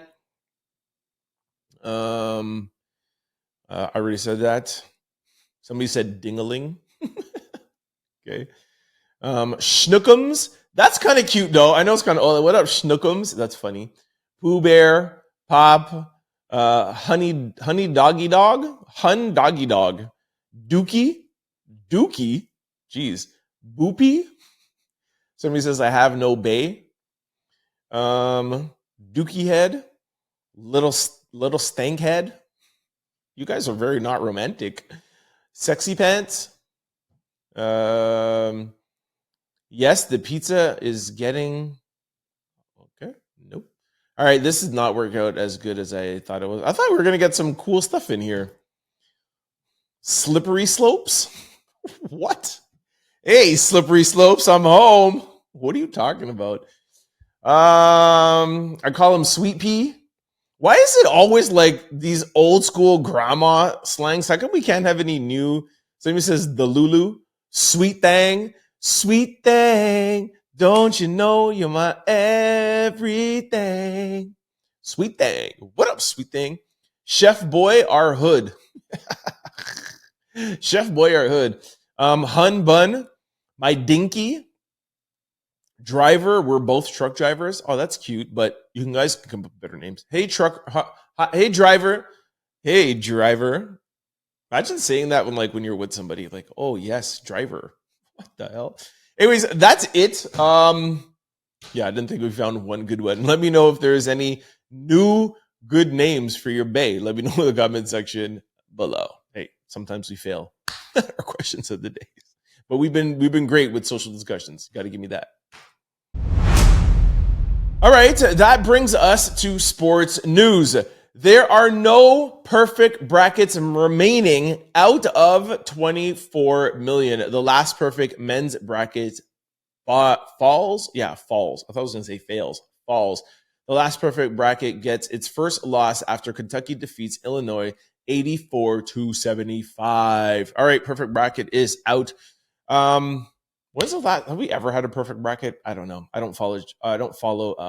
I already said that. Somebody said dingaling. Okay. Schnookums. That's kind of cute, though. I know it's kind of old. What up, Schnookums? That's funny. Pooh Bear, Pop, Honey Doggy Dog, Hun Doggy Dog, Dookie, jeez, Boopy. Somebody says I have no Bay. Dookie Head, little stank head. You guys are very not romantic. Sexy Pants. Yes, the pizza is getting... Okay, nope. All right, this does not work out as good as I thought it was. I thought we were going to get some cool stuff in here. Slippery Slopes? What? Hey, Slippery Slopes, I'm home. What are you talking about? I call him Sweet Pea. Why is it always like these old school grandma slangs? How come we can't have any new? Somebody says the Lulu. Sweet thing, don't you know you're my everything? Sweet thing. What up, sweet thing? Chef Boy, our hood. Chef Boy, our hood. Hun Bun, my dinky. Driver, we're both truck drivers. Oh, that's cute, but you guys can come up with better names. Hey, hey, driver. Hey, driver. Imagine saying that when you're with somebody, like, oh, yes, driver. What the hell? Anyways, that's it. Yeah, I didn't think we found one good one. Let me know if there's any new good names for your bae. Let me know in the comment section below. Hey, sometimes we fail our questions of the day. But we've been great with social discussions. You got to give me that. All right, that brings us to sports news. There are no perfect brackets remaining out of 24 million. The last perfect men's bracket falls. Yeah, falls. I thought I was going to say fails. Falls. The last perfect bracket gets its first loss after Kentucky defeats Illinois 84-75. All right, perfect bracket is out. When's the last? Have we ever had a perfect bracket? I don't know. I don't follow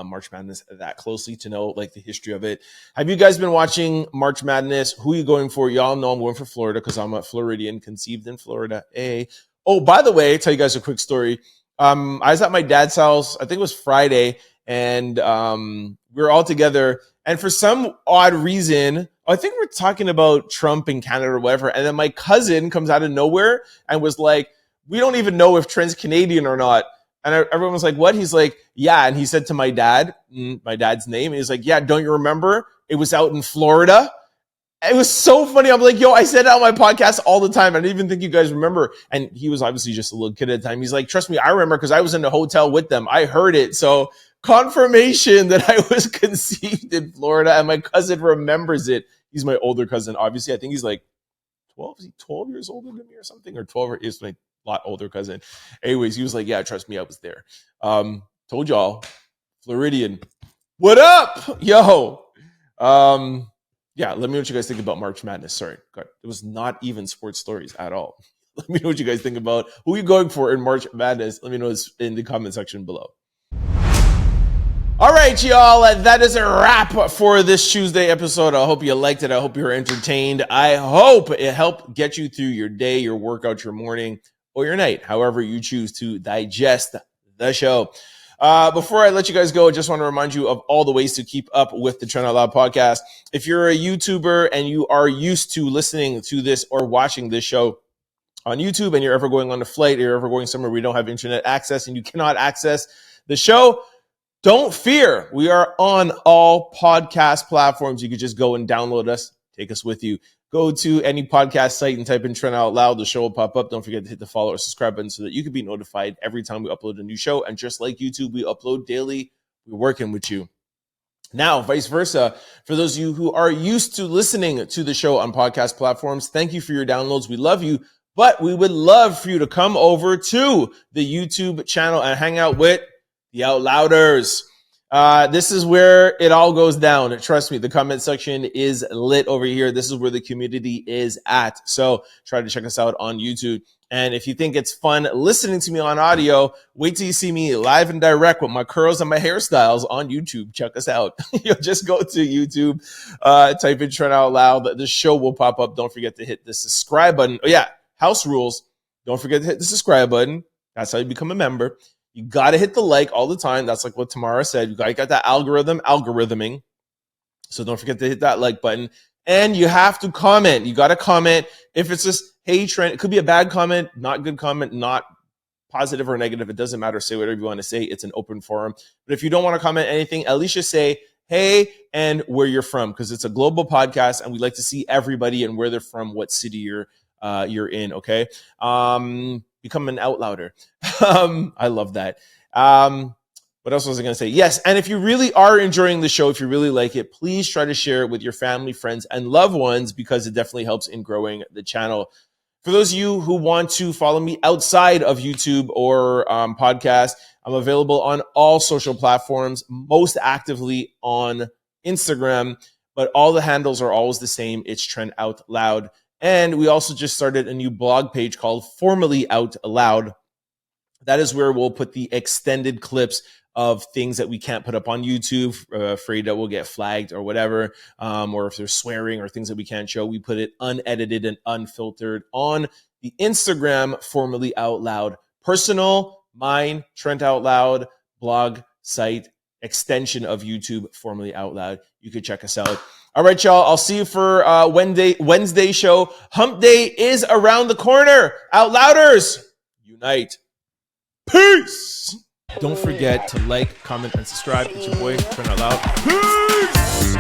March Madness that closely to know like the history of it. Have you guys been watching March Madness? Who are you going for? Y'all know I'm going for Florida because I'm a Floridian, conceived in Florida. Hey. Oh, by the way, tell you guys a quick story. I was at my dad's house. I think it was Friday, and we were all together. And for some odd reason, I think we're talking about Trump in Canada or whatever. And then my cousin comes out of nowhere and was like, we don't even know if Trent's Canadian or not. And everyone was like, what? He's like, yeah. And he said to my dad's name, and he's like, yeah, don't you remember? It was out in Florida. It was so funny. I'm like, yo, I said it on my podcast all the time. I didn't even think you guys remember. And he was obviously just a little kid at the time. He's like, trust me, I remember because I was in the hotel with them. I heard it. So confirmation that I was conceived in Florida, and my cousin remembers it. He's my older cousin, obviously. I think he's like 12. Is he 12 years older than me or something? Or 12 is my lot older cousin. Anyways, he was like, yeah, trust me, I was there. Told y'all, Floridian. What up? Yo. Yeah, let me know what you guys think about March Madness. Sorry, God, it was not even sports stories at all. Let me know what you guys think about who you going for in March Madness. Let me know in the comment section below. All right, y'all, that is a wrap for this Tuesday episode. I hope you liked it. I hope you were entertained. I hope it helped get you through your day, your workout, your morning, or your night, however you choose to digest the show. Before I let you guys go, I just want to remind you of all the ways to keep up with the Trent Out Loud podcast. If you're a YouTuber and you are used to listening to this or watching this show on YouTube, and you're ever going on a flight, or you're ever going somewhere where you don't have internet access and you cannot access the show, don't fear. We are on all podcast platforms. You can just go and download us, take us with you. Go to any podcast site and type in Trent Out Loud. The show will pop up. Don't forget to hit the follow or subscribe button so that you can be notified every time we upload a new show. And just like YouTube, we upload daily. We're working with you. Now, vice versa, for those of you who are used to listening to the show on podcast platforms, thank you for your downloads. We love you, but we would love for you to come over to the YouTube channel and hang out with the Out Louders. This is where it all goes down. Trust me, the comment section is lit over here. This is where the community is at. So try to check us out on YouTube. And if you think it's fun listening to me on audio, wait till you see me live and direct with my curls and my hairstyles on YouTube. Check us out. You'll just go to YouTube, type in Trent Out Loud. The show will pop up. Don't forget to hit the subscribe button. Oh yeah, house rules. Don't forget to hit the subscribe button. That's how you become a member. You got to hit the like all the time. That's like what Tamara said. You got to get that algorithming. So don't forget to hit that like button. And you have to comment. You got to comment. If it's just, hey, Trent, it could be a bad comment, not good comment, not positive or negative. It doesn't matter. Say whatever you want to say. It's an open forum. But if you don't want to comment anything, at least just say, hey, and where you're from, because it's a global podcast and we like to see everybody and where they're from, what city you're in, okay? Become an out louder. I love that. What else was I going to say? Yes, and if you really are enjoying the show, if you really like it, please try to share it with your family, friends, and loved ones, because it definitely helps in growing the channel. For those of you who want to follow me outside of YouTube or podcast, I'm available on all social platforms, most actively on Instagram, but all the handles are always the same. It's Trent Out Loud. And we also just started a new blog page called Formerly Out Loud. That is where we'll put the extended clips of things that we can't put up on YouTube, afraid that we'll get flagged or whatever, or if there's swearing or things that we can't show, we put it unedited and unfiltered on the Instagram, Formerly Out Loud. Personal, mine, Trent Out Loud, blog, site, extension of YouTube, Formerly Out Loud. You could check us out. All right, y'all. I'll see you for Wednesday show. Hump Day is around the corner. Out Louders, unite. Peace. Don't forget to like, comment, and subscribe. It's your boy, Trent Out Loud. Peace.